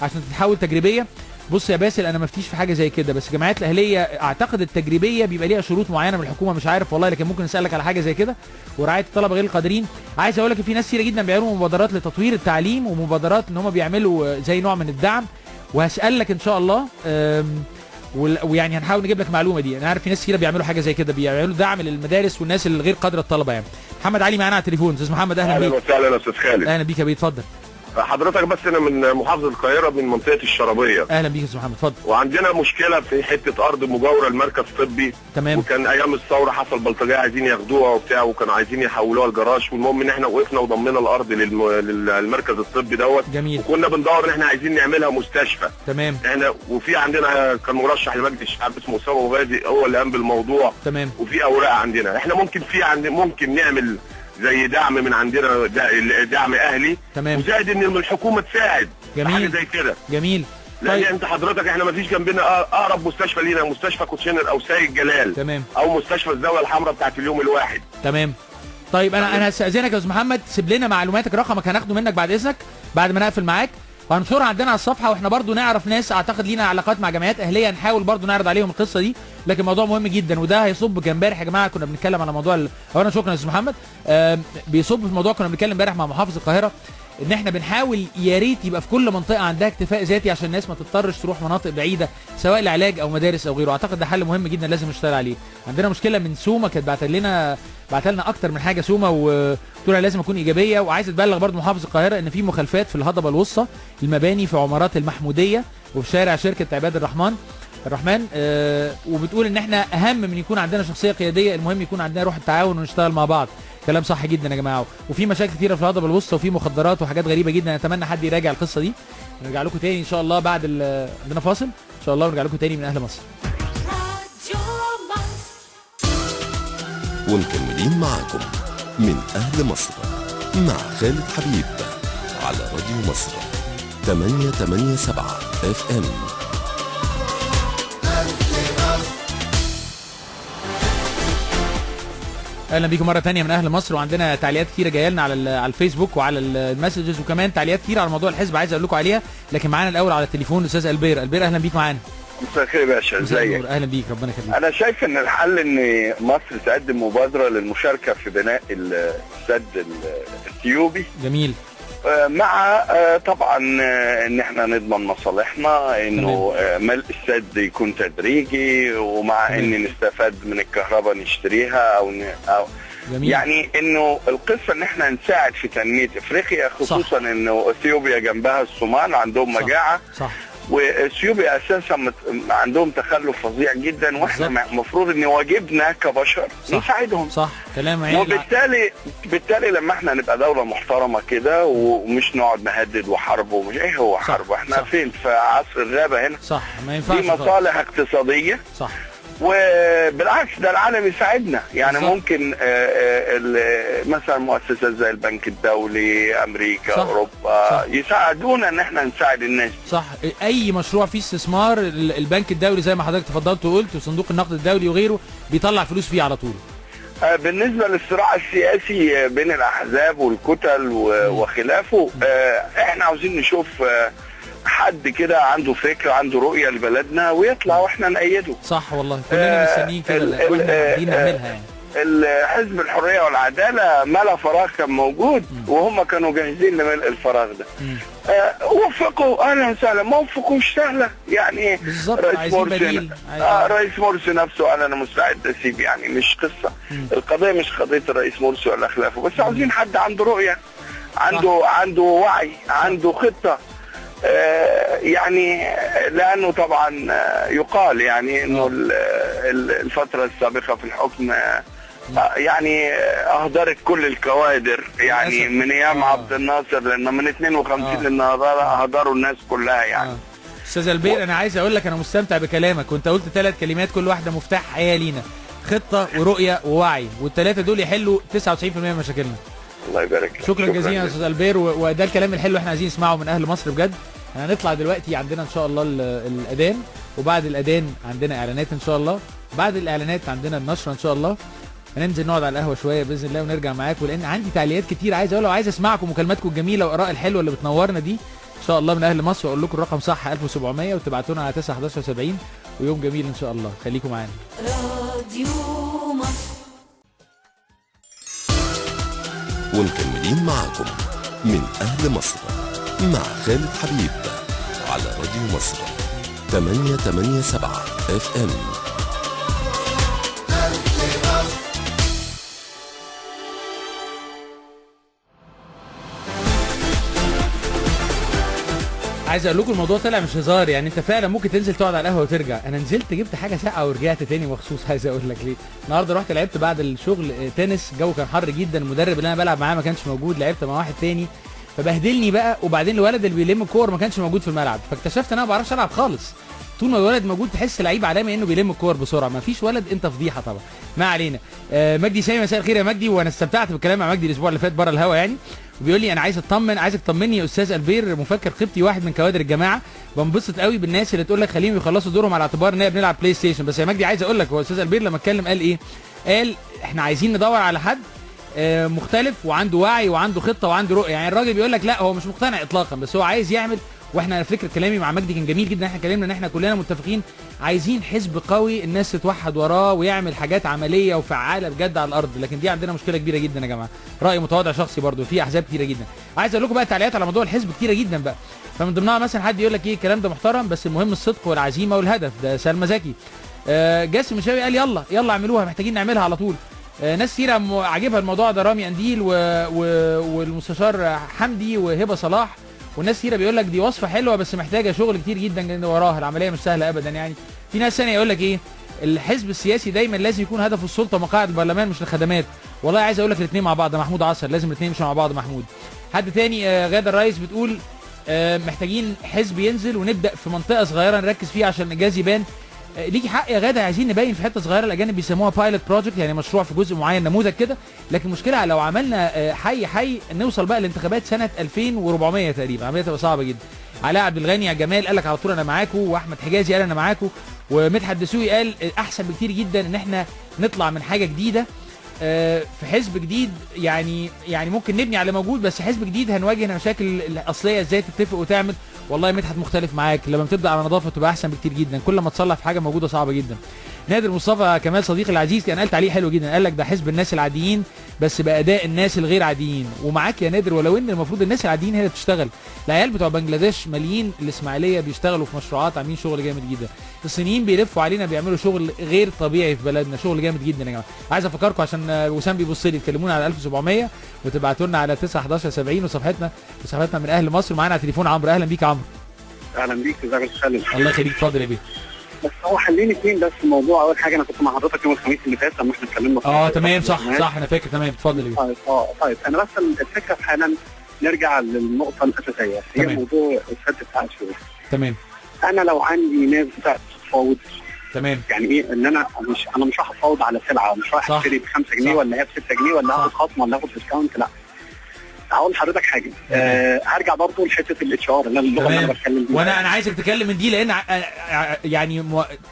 عشان تتحول تجريبيه؟ بص يا باسل انا ما افتيش في حاجه زي كده، بس الجمعيات الاهليه اعتقد التجريبيه بيبقى ليها شروط معينه من الحكومه، مش عارف والله، لكن ممكن نسالك على حاجه زي كده. ورعايه الطلبه غير القادرين، عايز اقول لك في ناس كتير جدا بيعملوا مبادرات لتطوير التعليم ومبادرات ان هم بيعملوا زي نوع من الدعم، وهسالك ان شاء الله ويعني هنحاول نجيب لك معلومه دي. انا عارف في ناس كتير بيعملوا حاجه زي كده، بيعملوا دعم للمدارس والناس اللي غير قادره الطلبه يعني. محمد علي معانا على التليفون. استاذ محمد اهلا بيك. اهلا وسهلا يا استاذ خالد. اهلا بيك يا بيه، اتفضل. حضرتك بس انا من محافظه القاهره من منطقه الشرابيه. اهلا بيك يا استاذ محمد، اتفضل. وعندنا مشكله في حته ارض مجاوره لمركز طبي. تمام. وكان ايام الثوره حصل بلطجيه عايزين ياخدوها وبتاع، وكانوا عايزين يحولوها لجراج، والمهم ان احنا وقفنا وضمينا الارض للمركز الطبي دوت. جميل. وكنا بندور ان احنا عايزين نعملها مستشفى. تمام. احنا وفي عندنا كان مرشح لمجلس الشعب اسمه اسامه مغازي هو اللي قام بالموضوع. تمام. وفي اوراق عندنا، احنا ممكن نعمل زي دعم من عندنا، دعم اهلي. تمام. وزائد ان الحكومه تساعد. جميل. حاجه زي كده. جميل. لان طيب. انت حضرتك احنا ما فيش جنبنا اقرب مستشفى لينا مستشفى كوتشينر او سيد جلال. تمام. او مستشفى الزاويه الحمراء بتاعت اليوم الواحد. تمام. طيب انا هستاذنك يا استاذ محمد، سيب لنا معلوماتك، رقمك هناخده منك بعد اذنك بعد ما نقفل معاك. وهنشرها عندنا على الصفحه، واحنا برضو نعرف ناس اعتقد لينا علاقات مع جمعيات اهليه، نحاول برضو نعرض عليهم القصه دي. لكن موضوع مهم جدا، وده هيصب. كان امبارح يا جماعه كنا بنتكلم على موضوع اولا شكرا يا استاذ محمد. بيصب في موضوع كنا بنتكلم امبارح مع محافظ القاهره، ان احنا بنحاول يا ريت يبقى في كل منطقه عندها اكتفاء ذاتي عشان الناس ما تضطرش تروح مناطق بعيده سواء لعلاج او مدارس او غيره. اعتقد ده حل مهم جدا لازم نشتغل عليه. عندنا مشكله من سوما كانت بعت لنا اكتر من حاجه سوما، وقلت لها لازم اكون ايجابيه، وعايز تبلغ برضو محافظ القاهره ان في مخالفات في الهضبه الوسطى، المباني في عمارات المحموديه وفي شارع شركه عباد الرحمن وبتقول ان احنا اهم من يكون عندنا شخصيه قياديه، المهم يكون عندنا روح التعاون ونشتغل مع بعض. كلام صح جدا يا جماعه. وفي مشاكل كتيره في الهضبه الوسطى وفي مخدرات وحاجات غريبه جدا. نتمنى حد يراجع القصه دي. نرجع لكم تاني ان شاء الله بعد عندنا فاصل ان شاء الله، ونرجع لكم تاني من اهل مصر. ومكملين معاكم من اهل مصر مع خالد حبيب على راديو مصر 887 FM. اهلا بيكم مره ثانيه من اهل مصر، وعندنا تعليقات كتيره جايه لنا على الفيسبوك وعلى المسجز، وكمان تعليقات كتيره على موضوع الحزب عايز اقول لكم عليها. لكن معانا الاول على التليفون الاستاذ البير. اهلا بيك معانا. مساء الخير يا باشا، ازيك؟ اهلا بيك، ربنا يخليك. انا شايف ان الحل ان مصر تقدم مبادره للمشاركه في بناء السد الاثيوبي. جميل. مع طبعا ان احنا نضمن مصالحنا، انه ملء السد يكون تدريجي، ومع ان نستفاد من الكهرباء نشتريها او جميل. يعني انه القصه ان احنا نساعد في تنميه افريقيا، خصوصا انه اثيوبيا جنبها الصومال عندهم مجاعه. صح. واثيوبيا اساسا عندهم تخلف فظيع جدا، واحنا المفروض ان واجبنا كبشر نساعدهم. صح كلام. وبالتالي لما احنا نبقى دوله محترمه كده، ومش نقعد نهدد وحرب، ومش ايه هو حرب، احنا صح. فين في عصر الغابه هنا؟ صح، ما ينفعش. دي مصالح اقتصاديه. صح. وبالعكس ده العالم يساعدنا، يعني بالزبط. ممكن مثلا مؤسسات زي البنك الدولي، امريكا، صح. اوروبا، صح. يساعدونا ان احنا نساعد الناس. صح. اي مشروع فيه استثمار البنك الدولي زي ما حضرتك تفضلت وقلت، وصندوق النقد الدولي وغيره بيطلع فلوس فيه على طول. بالنسبه للصراع السياسي بين الاحزاب والكتل وخلافه، احنا عاوزين نشوف حد كده عنده فكره، عنده رؤيه لبلدنا، ويطلع واحنا نأيده. صح والله، كلنا مستنيين كده واحنا قاعدين نعملها يعني. الحزب الحريه والعداله ملا فراغ كان موجود، وهم كانوا جاهزين لملء الفراغ ده. وفقوا اهلا وسهلا، ما وفقوش سهله يعني. بالظبط، عايزين بديل. رئيس مرسي نفسه قال انا مستعد اسيب، يعني مش قصه. القضيه مش قضيه الرئيس مرسي ولا خلافه، بس عاوزين حد عنده رؤيه، عنده وعي، عنده خطه. يعني لانه طبعا يقال يعني انه الفتره السابقه في الحكم يعني اهدرت كل الكوادر، يعني من ايام عبد الناصر، لانه من 52 للنهارده اهدروا الناس كلها يعني. استاذ البير، انا عايز اقول لك انا مستمتع بكلامك، وانت قلت 3 كلمات كل واحده مفتاح حياه لينا: خطه ورؤيه ووعي، والثلاثه دول يحلوا 99% من مشاكلنا. الله يبارك لك. شكرا جزيلا يا استاذ البير، وده الكلام الحلو احنا عايزين نسمعه من اهل مصر بجد. هنطلع دلوقتي، عندنا ان شاء الله الاذان، وبعد الاذان عندنا اعلانات ان شاء الله، بعد الاعلانات عندنا النشره ان شاء الله. هننزل نقعد على القهوه شويه باذن الله ونرجع معاكم، لان عندي تعليقات كتير عايز اقولها، وعايز اسمعكم مكالماتكم الجميله واراء الحلوه اللي بتنورنا دي ان شاء الله من اهل مصر. واقول لكم الرقم صح 1700، وتبعتونا على 91170. ويوم جميل ان شاء الله، خليكم معانا. راديو مصر. ومكملين معاكم من اهل مصر مع خالد حبيب على راديو مصر 887 FM. عايز اقول لكم الموضوع طلع مش هزار، يعني انت فعلا ممكن تنزل تقعد على القهوه وترجع. انا نزلت جبت حاجه ساقعه ورجعت تاني مخصوص. عايز اقول لك ليه، النهارده رحت لعبت بعد الشغل تنس، الجو كان حر جدا، المدرب اللي انا بلعب معاه ما كانش موجود، لعبت مع واحد تاني فبهدلني بقى، وبعدين الولد اللي بيلم الكور ما كانش موجود في الملعب، فاكتشفت ان انا ما بعرفش العب خالص. طول ما الولد موجود تحس لعيب علامه انه بيلم الكور بسرعه، ما فيش ولد، انت فضيحه طبعا. ما علينا. مجدي سامي، مساء الخير يا مجدي، وانا استمتعت بالكلام مع مجدي الاسبوع اللي فات بره الهوا يعني، وبيقول لي انا عايزك تطمني يا استاذ البير، مفكر قبطي واحد من كوادر الجماعه، بنبسط قوي بالناس اللي تقول لك خليهم يخلصوا دورهم على اعتبار ان بنلعب بلاي ستيشن. بس يا مجدي عايز اقول لك، هو استاذ البير لما اتكلم قال ايه؟ قال احنا عايزين ندور على حد مختلف وعنده وعي وعنده خطه وعنده رؤيه. يعني الراجل بيقول لك لا هو مش مقتنع اطلاقا، بس هو عايز يعمل واحنا على فكره كلامي مع مجدي كان جميل جدا، احنا اتكلمنا ان احنا كلنا متفقين عايزين حزب قوي الناس تتوحد وراه ويعمل حاجات عمليه وفعاله بجد على الارض، لكن دي عندنا مشكله كبيره جدا يا جماعه. راي متواضع شخصي برضو، في احزاب كتيره جدا. عايز اقول لكم بقى تعليقات على موضوع الحزب كتيره جدا بقى، فمن ضمنها مثلا حد يقول لك ايه الكلام ده محترم بس المهم الصدق والعزيمه والهدف، ده سلمى زكي. جاسم مشاوي قال يلا اعملوها، محتاجين نعملها على طول. ناس كتيره عاجبها الموضوع ده، رامي انديل والمستشار حمدي وهبه صلاح، والناس كتيره بيقول لك دي وصفه حلوه بس محتاجه شغل كتير جدا وراها، العمليه مش سهله ابدا يعني. في ناس ثانيه يقول لك ايه الحزب السياسي دايما لازم يكون هدفه السلطه ومقاعد البرلمان مش الخدمات. والله عايز اقول لك الاثنين مع بعض، محمود عصر لازم الاثنين يمشوا مع بعض. محمود حد تاني غاده الرئيس بتقول محتاجين حزب ينزل ونبدا في منطقه صغيره نركز فيها عشان الانجاز يبان. ليكي حق يا غاده، عايزين نبين في حته صغيره، الاجانب بيسموها بايلوت بروجكت يعني مشروع في جزء معين نموذج كده، لكن المشكله لو عملنا حي نوصل بقى لانتخابات سنه 2400 تقريبا، عمليه تبقى صعبه جدا. علاء عبد الغني يا جمال قال لك على طول انا معاكم، واحمد حجازي قال انا معاكم، ومدحت دسوقي قال احسن بكتير جدا ان احنا نطلع من حاجه جديده في حزب جديد، يعني ممكن نبني على موجود بس حزب جديد هنواجه المشاكل الاصليه ازاي تتفق وتعمل. والله مدحت مختلف معاك، لما بتبدا على نظافه تبقى احسن بكتير جدا، كل ما تصلح في حاجه موجوده صعبه جدا. نادر مصطفى كمال صديقي العزيز كان قال تعليق حلو جدا، قال لك ده حزب الناس العاديين بس باداء الناس الغير عاديين، ومعاك يا نادر، ولو ان المفروض الناس العاديين هي اللي بتشتغل. العيال بتوع بنجلاديش ماليين الاسماعيليه بيشتغلوا في مشروعات عاملين شغل جامد جدا، الصينيين بيلفوا علينا بيعملوا شغل غير طبيعي في بلدنا، شغل جامد جدا يا جماعه. عايز افكركم عشان وسام بيبص لي، تكلمونا على 1700 وتبعتوا لنا على 9 11 70 وصفحتنا من اهل مصر. معانا على التليفون عمرو، اهلا بيك يا عمرو. اهلا بيك، ازيك يا خالد؟ الله يخليك، اتفضل يا بيه. بس هو حلين اثنين بس الموضوع. اول حاجه انا كنت مع حضرتك يوم الخميس اللي فات لما احنا اتكلمنا تمام صح انا فاكر، تمام اتفضل يا بيه. طيب انا بس الفكره حالا نرجع للنقطه الاساسيه، هي موضوع السد بتاع الشغل. تمام. انا لو عندي ناس بتتفاوض، تمام، يعني ايه ان انا مش راح افاوض على سلعه، مش راح اشتري ب 5 جنيه ولا هي ب 6 جنيه ولا هاخد خصم ولا هاخد ديسكاونت، لا. هقول لحضرتك حاجه، هرجع برضه لحته الاتش ار اللي انا بتكلم بيها، وانا عايزك تتكلم من دي لان يعني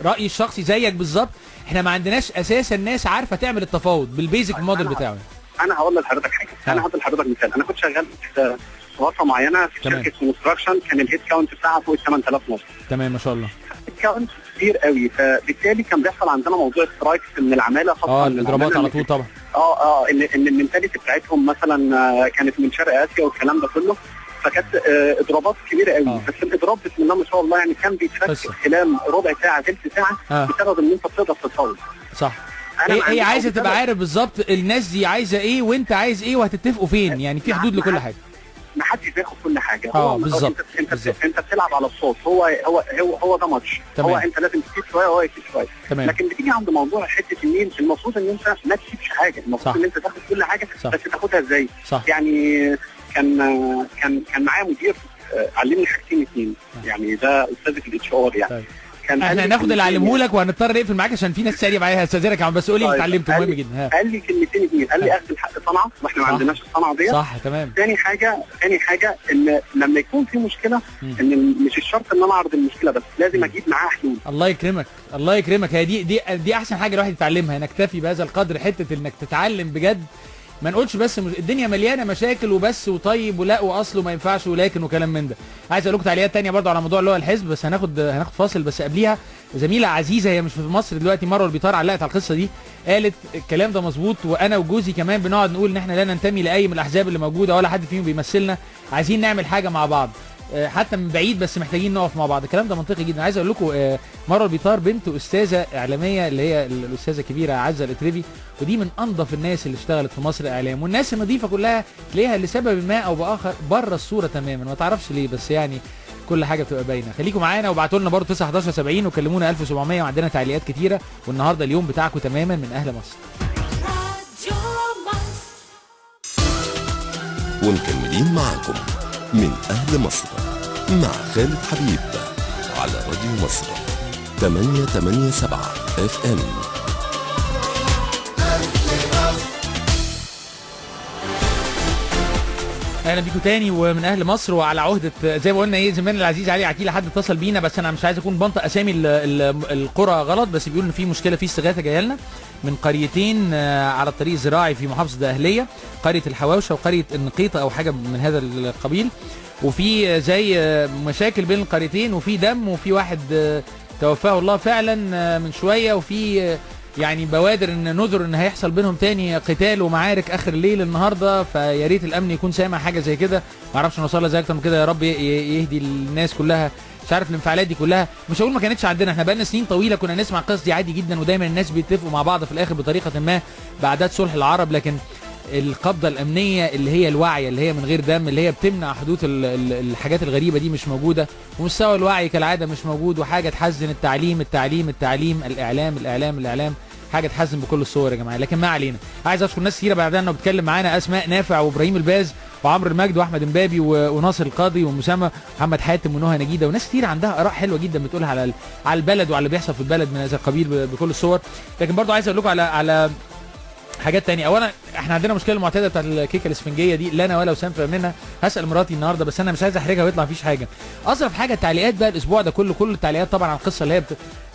رايي الشخصي زيك بالظبط، احنا ما عندناش اساسا ناس عارفه تعمل التفاوض بالبيزك موديل بتاعه. انا هقول لحضرتك حاجه، انا هدي لحضرتك مثال. انا كنت شغال في فتره معينه في شركه كونستراكشن، كان الهيد كاونت بتاعها فوق 8000 نص. تمام ما شاء الله. الهيد كاونت كتير قوي، فبالتالي كان بيحصل عندنا موضوع سترايكس من العماله، خاصه الاضرابات على طول طبعا. ان المنتاليتي بتاعتهم مثلا كانت من شرق اسيا والكلام ده كله، فكانت اضرابات كبيره قوي. بس الاضراب بسم الله ما شاء الله يعني كان بيتفك خلال ربع ساعه ثلث ساعه بسبب ان انت بتقدر تتفاوض. صح. هي عايزه تبقى عارف بالظبط الناس دي عايزه ايه وانت عايز ايه وهتتفقوا فين، يعني في حدود لكل حاجه. ما حدش بياخد كل حاجه. بالظبط. انت بتلعب على الصوت، هو ده ماتش. هو انت لازم تسيب شويه وهو يسيب شويه. لكن بتيجي عند موضوع حته النيل، المفروض ان انت ما تسيبش حاجه، المفروض ان انت تاخد كل حاجه. بس تاخدها ازاي؟ يعني كان معايا مدير علمني حاجتين اثنين، يعني ده استاذ في الاتش ار يعني. احنا هناخد اللي علمه لك وهنضطر نقفل معاك عشان في ناس ساريه معايا، هستاذنك يا عم بس قولي اللي اتعلمته مهم جدا. قال لي كلمتين اثنين، قال لي اخد الحق صنعه واحنا ما عندناش الصنعه دي. صح تمام. ثاني حاجه ان لما يكون في مشكله ان مش الشرط ان انا اعرض المشكله بس، لازم اجيب معاها حلول. الله يكرمك. هي دي احسن حاجه الواحد يتعلمها، نكتفي بهذا القدر، حته انك تتعلم بجد، ما نقولش بس الدنيا مليانه مشاكل وبس وطيب ولا واصله ما ينفعش ولكن وكلام من ده. عايز اقول لكم تعليقات ثانيه برضو على موضوع اللي هو الحزب، بس هناخد فاصل. بس قبليها زميله عزيزه هي مش في مصر دلوقتي، مروه البيطار، علقت على القصه دي، قالت الكلام ده مظبوط، وانا وجوزي كمان بنقعد نقول ان احنا لا ننتمي لاي من الاحزاب اللي موجوده ولا حد فيهم بيمثلنا، عايزين نعمل حاجه مع بعض حتى من بعيد بس محتاجين نقف مع بعض. الكلام ده منطقي جدا. عايز اقول لكم مروه البيطار بنت استاذه اعلاميه اللي هي الاستاذه الكبيره عزه الاتربي، ودي من انظف الناس اللي اشتغلت في مصر اعلام، والناس النظيفه كلها تلاقيها لسبب ما او باخر بره الصوره تماما، ما تعرفش ليه، بس يعني كل حاجه بتبقى باينه. خليكم معانا وابعتوا لنا برضه 9 11 70 وكلمونا 1700 وعندنا تعليقات كتيره، والنهارده اليوم بتاعكم تماما من اهل مصر. ومكملين معاكم من اهل مصر مع خالد حبيب على راديو مصر 887 FM. اهلا بيكم تاني ومن اهل مصر وعلى عهده زي ما قلنا ايه زميلنا العزيز علي عكيله حد اتصل بينا بس انا مش عايز اكون بنطق اسامي القرى غلط بس بيقول ان في مشكله في استغاثه جايه لنا من قريتين على الطريق الزراعي في محافظه الدقهليه قريه الحواوشه وقريه النقيطه او حاجه من هذا القبيل وفي زي مشاكل بين القريتين وفي دم وفي واحد توفاه الله فعلا من شويه وفي يعني بوادر ان نذر ان هيحصل بينهم تاني قتال ومعارك اخر الليل النهارده فيا ريت الامن يكون سامع حاجه زي كده ما اعرفش نوصلها زي اكتر من كده يا رب يهدي الناس كلها مش عارف الانفعالات دي كلها مش هقول ما كانتش عندنا احنا بقالنا سنين طويله كنا نسمع القصص دي عادي جدا ودايما الناس بيتفقوا مع بعض في الاخر بطريقه ما بعدات صلح العرب لكن القبضه الامنيه اللي هي الوعي اللي هي من غير دم اللي هي بتمنع حدوث الحاجات الغريبه دي مش موجوده ومستوى الوعي كالعاده مش موجود وحاجه تحزن التعليم الاعلام حاجه تحزن بكل الصور يا جماعه لكن ما علينا عايز اشكر ناس كتيره بعدنا وبتكلم معانا اسماء نافع وابراهيم الباز وعمرو المجد واحمد امبابي وناصر القاضي ومسامه محمد حاتم ونهى نجيده وناس كتير عندها اراء حلوه جدا بتقولها على البلد وعلى اللي بيحصل في البلد من هذا القبيل بكل الصور لكن برضو عايز اقول لكم على حاجات تانية اولا احنا عندنا مشكله المعتاده بتاعت الكيكه الاسفنجيه دي لا انا ولا وسام منها هسال مراتي النهارده بس انا مش عايز احرجها ويطلع مفيش حاجه اظرف حاجه التعليقات بقى الاسبوع ده كل التعليقات طبعا على القصه اللي هي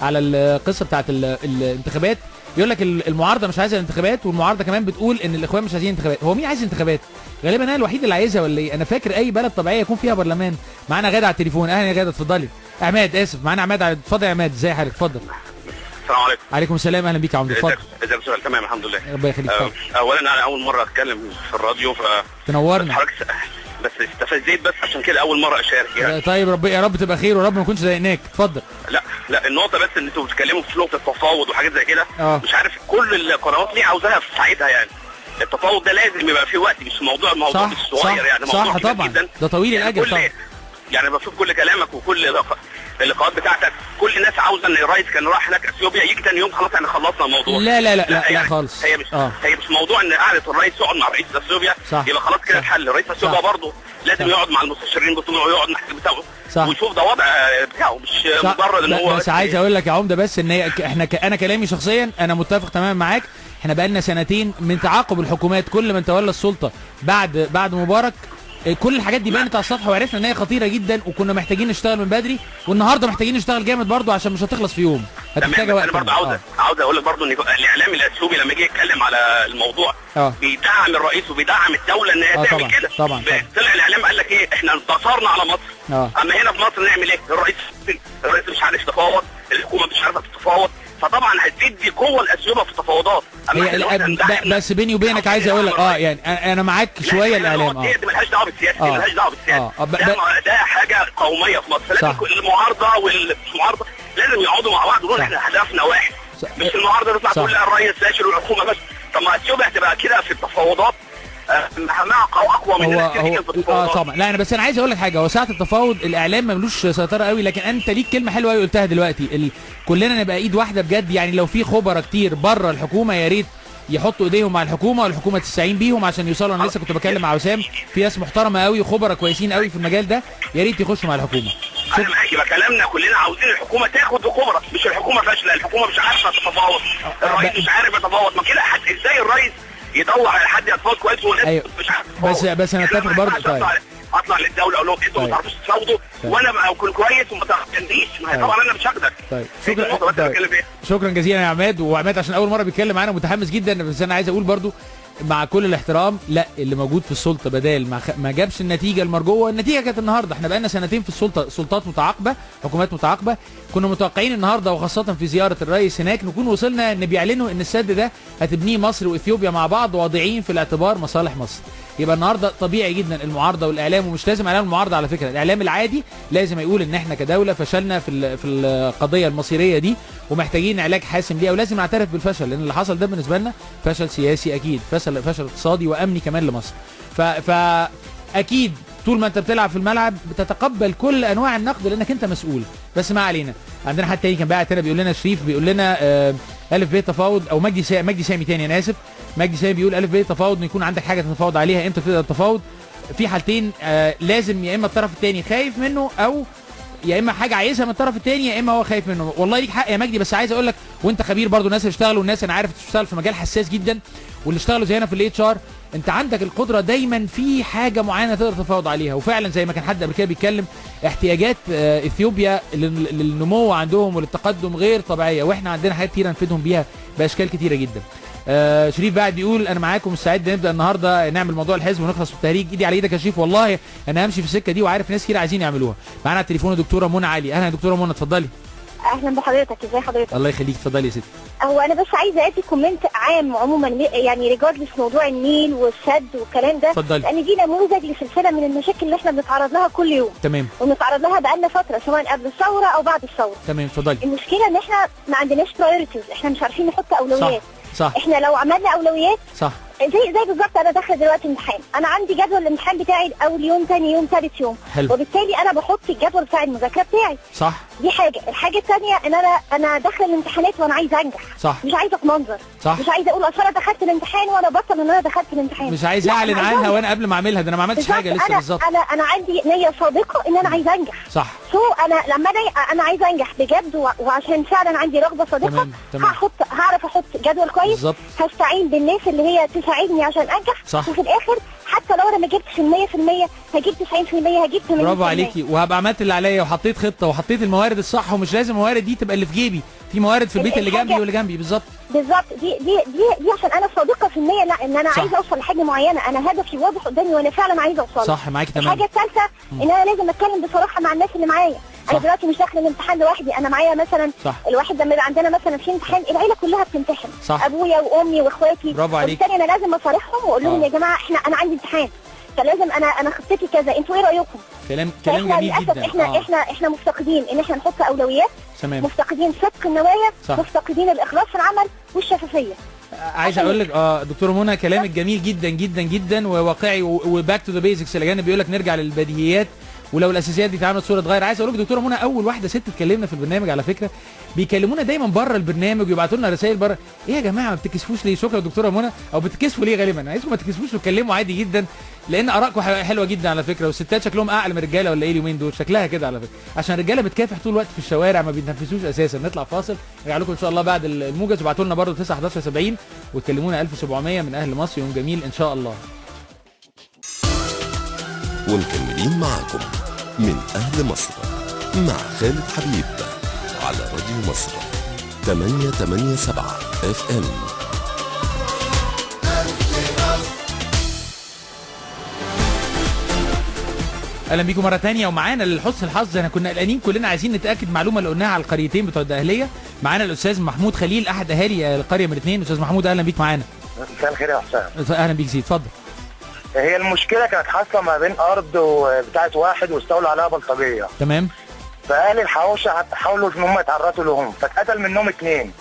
على القصه بتاعت الانتخابات يقول لك المعارضه مش عايزه الانتخابات والمعارضه كمان بتقول ان الاخوان مش عايزين انتخابات هو مين عايز انتخابات غالبا انا الوحيد اللي عايزها ولا ايه انا فاكر اي بلد طبيعيه يكون فيها برلمان معانا غاده على التليفون اهلا يا غاده اتفضلي عماد اسف معانا عماد اتفضل يا عماد ازي حضرتك اتفضل السلام عليكم. عليكم السلام اهلا بيك يا عمده اتفضل. ازيك يا تمام الحمد لله. ربنا يخليك. اولا انا اول مره اتكلم في الراديو تنورنا. بس استفزيت بس عشان كده اول مره اشارك يعني. طيب يا رب تبقى خير ورب ما نكونش ضايقناك اتفضل. لا النقطه بس ان انتوا بتتكلموا في نقطه التفاوض وحاجات زي كده مش عارف كل القنوات ليه عاوزاها في ساعتها يعني. التفاوض ده لازم يبقى فيه وقت مش الموضوع مش صغير يعني موضوع صح طبعا جدا. ده طويل الاجل طبعا يعني بشوف كل كلامك وكل اللقاءات بتاعتك كل الناس عاوزه ان الرئيس كان راح هناك اثيوبيا يجي ثاني يوم خلاص احنا خلصنا الموضوع. لا خالص هي مش موضوع ان قعده الرئيس يقعد مع رئيس اثيوبيا يبقى خلاص كده اتحل. رئيس اثيوبيا برضه لازم يقعد مع المستشارين بتوعه ويقعد مع الحزب بتاعه ويشوف ده وضع بتاعه مش مجرد ان هو بس عايز اقول لك يا عمده بس ان انا كلامي شخصيا انا متفق تماما معاك. احنا بقالنا سنتين من تعاقب الحكومات كل من تولى السلطه بعد مبارك كل الحاجات دي بانت على السطح وعرفنا ان هي خطيره جدا وكنا محتاجين نشتغل من بدري والنهارده محتاجين نشتغل جامد برضه عشان مش هتخلص في يوم هتحتاج وقت. انا برضه عاوز اقول لك برضه ان الاعلام الاثيوبي لما جه يتكلم على الموضوع بيدعم الرئيس وبيدعم الدوله ان هي تعمل كده. طبعا طلع الاعلام قال لك ايه احنا انتصرنا على مصر. اما هنا في مصر نعمل ايه؟ الرئيس مش عارف يتفاوض الحكومه مش عارفه تتفاوض فطبعا هتدي قوه الاثيوبيا في التفاوضات. بس بيني وبينك عايز اقول لك يعني انا معاك شويه الاعلام دي مالهاش دعوه بالسياسه مالهاش دعوه بالسياسه ده حاجه قوميه في مصر لازم المعارضه والمعارضه لازم يقعدوا مع بعض ويقولوا احنا هدفنا واحد مش المعارضه تطلع تقول لا الرئيس فاشل والحكومه بس. طب ما اثيوبيا هتبقى كده في التفاوضات مع اقوى من طبعا. لا انا عايز اقول لك حاجه هو ساعه التفاوض الاعلام ملوش سيطره قوي لكن انت ليك كلمه حلوه قوي قلتها دلوقتي كلنا نبقى ايد واحده بجد يعني لو في خبراء كتير بره الحكومه يا ريت يحطوا ايديهم مع الحكومه والحكومه تستعين بيهم عشان يوصلوا. انا لسه كنت بكلم مع وسام في ناس محترمه قوي وخبراء كويسين قوي في المجال ده يا ريت يخشوا مع الحكومه. انا معاك يبقى كلامنا كلنا عاوزين الحكومه تاخد بخبراء مش الحكومه فاشله الحكومه مش عارفه تتفاوض الرئيس مش عارف يتفاوض ما كده ازاي الرئيس يدور على حد يتفاوض كويس والناس مش عارف بس انا اتفق برضه طيب اطلع للدوله اقول لهم انتوا ما تعرفوش تفاوضوا وانا اكون كويس وما تاخدنيش طبعا انا مش هاخدك. طيب شكرا جزيلا يا عماد وعماد عشان اول مره بيتكلم معانا متحمس جدا بس انا عايز اقول برضو مع كل الاحترام لا اللي موجود في السلطه بدال ما جابش النتيجه المرجوه. النتيجه كانت النهارده احنا بقالنا سنتين في السلطه سلطات متعاقبه حكومات متعاقبه كنا متوقعين النهارده وخاصه في زياره الرئيس هناك نكون وصلنا ان بيعلنوا ان السد ده هتبنيه مصر واثيوبيا مع بعض واضعين في الاعتبار مصالح مصر. يبقى النهارده طبيعي جدا المعارضه والاعلام ومش لازم اعلام المعارضه على فكره الاعلام العادي لازم يقول ان احنا كدوله فشلنا في القضيه المصيريه دي ومحتاجين علاج حاسم ليها ولازم نعترف بالفشل لان اللي حصل ده بالنسبه لنا فشل سياسي اكيد فشل اقتصادي وامني كمان لمصر. فاكيد طول ما انت بتلعب في الملعب بتتقبل كل انواع النقد لانك انت مسؤول. بس ما علينا عندنا حد تاني كان باعت هنا بيقول لنا شريف بيقول لنا الف ب تفاوض او مجدي سامي تاني انا اسف مجدي سامي بيقول الف ب تفاوض ان يكون عندك حاجه تتفاوض عليها امتى تقدر تتفاوض في حالتين لازم يا اما الطرف الثاني خايف منه او يا اما حاجه عايزها من الطرف الثاني يا اما هو خايف منه. والله ليك حق يا مجدي بس عايز اقول لك وانت خبير برضو الناس اللي اشتغلوا والناس انا عارف تشتغل في مجال حساس جدا واللي اشتغلوا زينا في الاتش ار انت عندك القدره دايما في حاجه معينه تقدر تتفاوض عليها. وفعلا زي ما كان حد قبل كده بيتكلم، احتياجات اثيوبيا للنمو عندهم وللتقدم غير طبيعيه، واحنا عندنا حاجات كتيره نفيدهم بيها باشكال كتيره جدا. شريف بعد بيقول انا معاكم مستعد نبدا النهارده نعمل موضوع الحزب ونخلص بالتهريج. ايدي على ايدك يا شريف، والله انا همشي في السكه دي وعارف ناس كتير عايزين يعملوها. معانا على التليفون الدكتوره منى علي. اهلا يا دكتوره منى، اتفضلي. اهلا بحضرتك، ازي حضرتك؟ الله يخليك، اتفضلي يا ستي. هو انا بس عايزه ادي كومنت عام عموما، يعني ريجاردلس موضوع النيل والسد والكلام ده، اتفضلي. لان دي نموذج لسلسله من المشاكل اللي احنا بنتعرض لها كل يوم. تمام. وبنتعرض لها بقالنا فتره سواء قبل الثوره او بعد الثوره. تمام، اتفضلي. المشكله ان احنا ما عندناش برايورتيز، احنا مش عارفين نحط اولويات. صح. احنا لو عملنا اولويات صح زي بالظبط، انا داخله دلوقتي امتحان، انا عندي جدول الامتحان بتاعي اول يوم، ثاني يوم، ثالث يوم. حلو. وبالتالي انا بحط الجدول بتاع المذاكره بتاعي. صح. دي حاجه. الحاجه الثانيه ان انا داخله الامتحانات وانا عايزه انجح. صح. مش عايزه اتمنظر. صح. مش عايزه اقول اصل انا دخلت الامتحان وانا بطل ان انا دخلت الامتحان. مش عايز اعلن عنها وانا قبل ما اعملها، ده انا ما عملتش حاجه لسه. بالظبط. انا عندي نيه صادقه ان انا عايزه انجح. صح. انا لما انا عايزه انجح بجد، وعشان فعلا عندي رغبه صادقه، تمام. هعرف احط جدول كويس. بالظبط. هستعين بالناس اللي هي تساعدني عشان انجح. صح. وفي الاخر حتى لو انا ما جبتش 100% هجيب 90%، هجيب 80%. برافو عليكي. وهبقى عملت اللي عليا وحطيت خطه وحطيت الموارد الصح، ومش لازم الموارد دي تبقى اللي في جيبي، في موارد في البيت اللي جنبي واللي جنبي. بالظبط. دي عشان انا صادقه في النيه، لا ان انا عايزه اوصل لحاجه معينه، انا هدفي واضح قدامي وانا فعلا عايزه اوصل. صح، معاكي تمام. الحاجه الثالثه ان انا لازم اتكلم بصراحه مع الناس اللي معايا. انا دلوقتي مش داخله الامتحان لوحدي، انا معايا مثلا الواحد لما يبقى عندنا مثلا في امتحان العيله كلها بتمتحن. صح. ابويا وامي واخواتي. برافو عليك. وبالتالي انا لازم اصارحهم واقول لهم يا جماعه انا عندي امتحان، فلازم انا خطتي كذا، انتوا ايه رايكم؟ كلام جميل جدا. احنا مفتقدين ان احنا نحط اولويات. تمام. مفتقدين صدق النوايا. صح. مفتقدين الاخلاص في العمل والشفافيه. عايز اقول لك دكتوره منى كلامك جميل جدا جدا جدا وواقعي، وباك تو ذا بيزكس اللي جانا بيقول لك نرجع للبديهيات، ولو الاساسيات دي اتعملت صوره اتغير. عايز اقول لك دكتوره منى اول واحده ست اتكلمنا في البرنامج على فكره، بيكلمونا دايما بره البرنامج ويبعتوا لنا رسائل بره. ايه يا جماعه ما بتكسفوش ليه؟ شكرا دكتوره منى. او بتكسفوا ليه؟ غالبا عايزكم ما تكسفوش وتكلموا عادي جدا، لان ارائكم حلوه جدا على فكره. والستات شكلهم اعلى من الرجاله ولا ايه اليومين دول؟ شكلها كده على فكره، عشان الرجاله بتكافح طول الوقت في الشوارع ما بيتنفسوش اساسا. نطلع فاصل نرجع لكم ان شاء الله بعد الموجز. وابعتوا لنا برده 9 11 70 وتكلمونا 1700 من اهل مصر. يوم جميل ان شاء الله. ومكملين معاكم من أهل مصر مع خالد حبيب على راديو مصر 887 FM. اهلا بيكم مره ثانيه. ومعانا لحسن الحظ احنا كنا قلقانين كلنا عايزين نتاكد معلومه اللي قلناها على القريتين بتوع الدقهليه. معانا الاستاذ محمود خليل احد اهالي القريه من الاثنين. استاذ محمود اهلا بيك معانا. مساء الخير يا حسام. اهلا بيك سيدي، اتفضل. هي المشكله كانت حاصله ما بين ارض بتاعت واحد واستولى عليها بلطجيه. تمام. فاهل الحوشه حاولوا ان هم يتعرضوا لهم، فاتقتل منهم 2.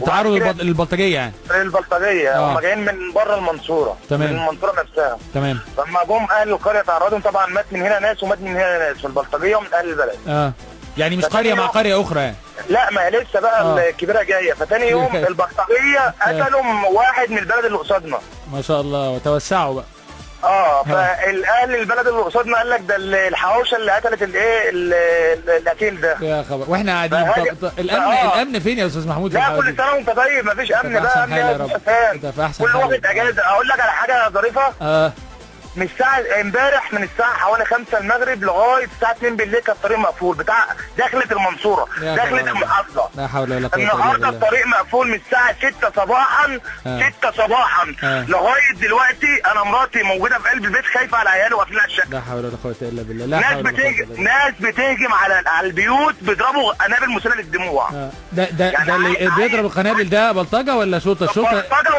تعرض للبلطجيه يعني. البلطجيه هم جايين من بره المنصوره. تمام. من المنصوره نفسها. تمام. فلما جم اهل القريه تعرضوا طبعا مات من هنا ناس ومات من هنا ناس في البلطجيه ومن اهل البلد. يعني مش قريه مع قريه اخرى يعني. لا ما هي لسه بقى الكبيره جايه. فتاني يوم البلطجيه قتلوا واحد من البلد اللي قصادنا. ما شاء الله. وتوسعوا بقى. فالاهل البلد اللي قصادنا قال لك ده الحواوشه اللي قتلت الايه القتيل ده. يا خبر. واحنا قاعدين الامن فين يا استاذ محمود؟ لا كل سنه وانت طيب. مفيش امن بقى. كل واحد اجازه. اقول لك على حاجه ظريفه. من الساعه امبارح من الساعه حوالي 5 المغرب لغايه الساعه 2 بالليل كان الطريق مقفول بتاع داخله المنصوره داخله المحافظه. لا حول ولا قوه الا بالله. النهارده الطريق مقفول من الساعه 6 صباحا 6 صباحا لغايه دلوقتي. انا مراتي موجوده في قلب البيت خايفه على عيالي واقفين على الشقه. لا حول ولا قوه الا بالله. ناس بتهجم على البيوت بيضربوا قنابل مسيله للدموع. ده اللي بيضرب القنابل ده بلطجه ولا شرطه؟ بلطجه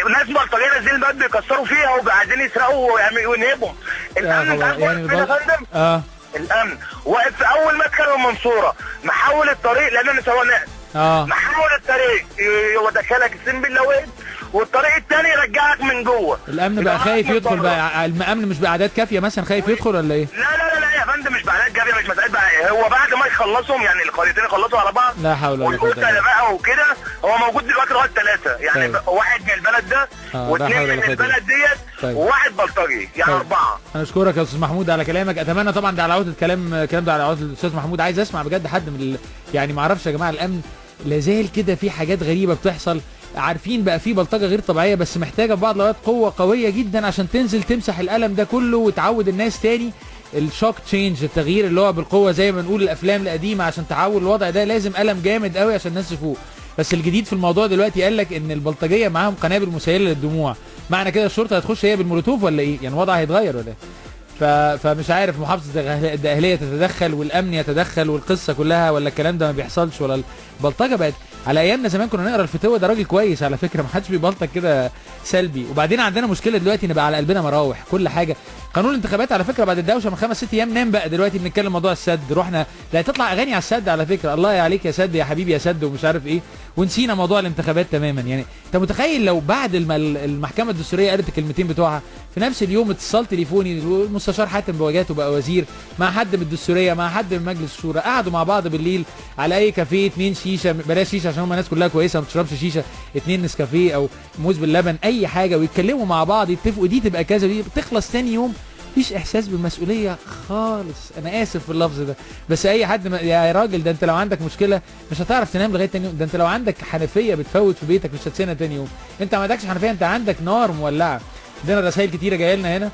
وناس بلطجيه نازلين بقى بيكسروا فيها وعايزين يسرقوا وينهبهم. الامن يعني فين يا فندم؟ الامن واقف في اول مدخل المنصوره محول الطريق لان انا سواق محول الطريق يدخلك السن باللوين والطريق الثاني يرجعك من جوه. الامن بقى خايف يدخل بقى. الامن مش باعداد كافيه مثلا خايف يدخل ولا ايه؟ لا يا فندم مش باعداد كافيه. مش مساله بقى. هو بعد ما يخلصهم يعني القريتين يخلصوا على بعض. لا حول ولا قوه الا بالله. بقى وكده هو موجود دلوقتي لغايه 3 يعني. واحد من البلد ده واثنين من البلد ديت وواحد بلطجي يعني 4. انا اشكرك يا استاذ محمود على كلامك. اتمنى طبعا ده على عوده الكلام ده على عوده الاستاذ محمود. عايز اسمع بجد حد من يعني ما اعرفش يا جماعه الامن لازال كده في حاجات غريبه بتحصل. عارفين بقى في بلطجه غير طبيعيه، بس محتاجه في بعض الاوقات قوه قويه جدا عشان تنزل تمسح الالم ده كله وتعود الناس تاني. الشوك تشينج، التغيير اللي هو بالقوه زي ما نقول الافلام القديمه، عشان تعود الوضع ده لازم الم جامد قوي عشان الناس تفوق. بس الجديد في الموضوع دلوقتي قال لك ان البلطجيه معاهم قنابل مسيله للدموع، معنى كده الشرطه هتخش هي بالمولوتوف ولا ايه؟ يعني الوضع هيتغير ولا ايه؟ فمش عارف محافظه الدقهليه تتدخل والامن يتدخل والقصه كلها، ولا الكلام ده ما بيحصلش، ولا البلطجه بقت على ايامنا زمان كنا نقرا الفتوى ده راجل كويس على فكره، ما حدش بيبلطج كده سلبي. وبعدين عندنا مشكله دلوقتي نبقى على قلبنا مراوح كل حاجه. قانون الانتخابات على فكره بعد الدوشه من 5-6 ايام نام بقى. دلوقتي بنتكلم موضوع السد، رحنا لا تطلع اغاني على السد على فكره، الله عليك يا سد يا حبيبي يا سد ومش عارف ايه، ونسينا موضوع الانتخابات تماما. يعني انت متخيل لو بعد المحكمه الدستوريه قالت الكلمتين بتوعها في نفس اليوم اتصال تليفوني المستشار حاتم بواجهته بقى وزير مع حد من الدستوريه مع حد من مجلس الشورى، قعدوا مع بعض بالليل على اي كافيه، 2 شيشه، بلاش شيشه عشان هم الناس كلها كويسه ما بتشربش شيشه، 2 نسكافيه او موز باللبن اي حاجه، ويتكلموا مع بعض يتفقوا دي تبقى كذا ودي بتخلص ثاني يوم. مفيش احساس بالمسؤوليه خالص، انا اسف في اللفظ ده، بس اي حد يا راجل ده انت لو عندك مشكله مش هتعرف تنام لغايه تاني يوم، ده انت لو عندك حنفيه بتفوت في بيتك مش هتسينها تاني يوم، انت ما عندكش حنفيه انت عندك نار مولعه. عندنا رسائل كتيره جايه لنا هنا،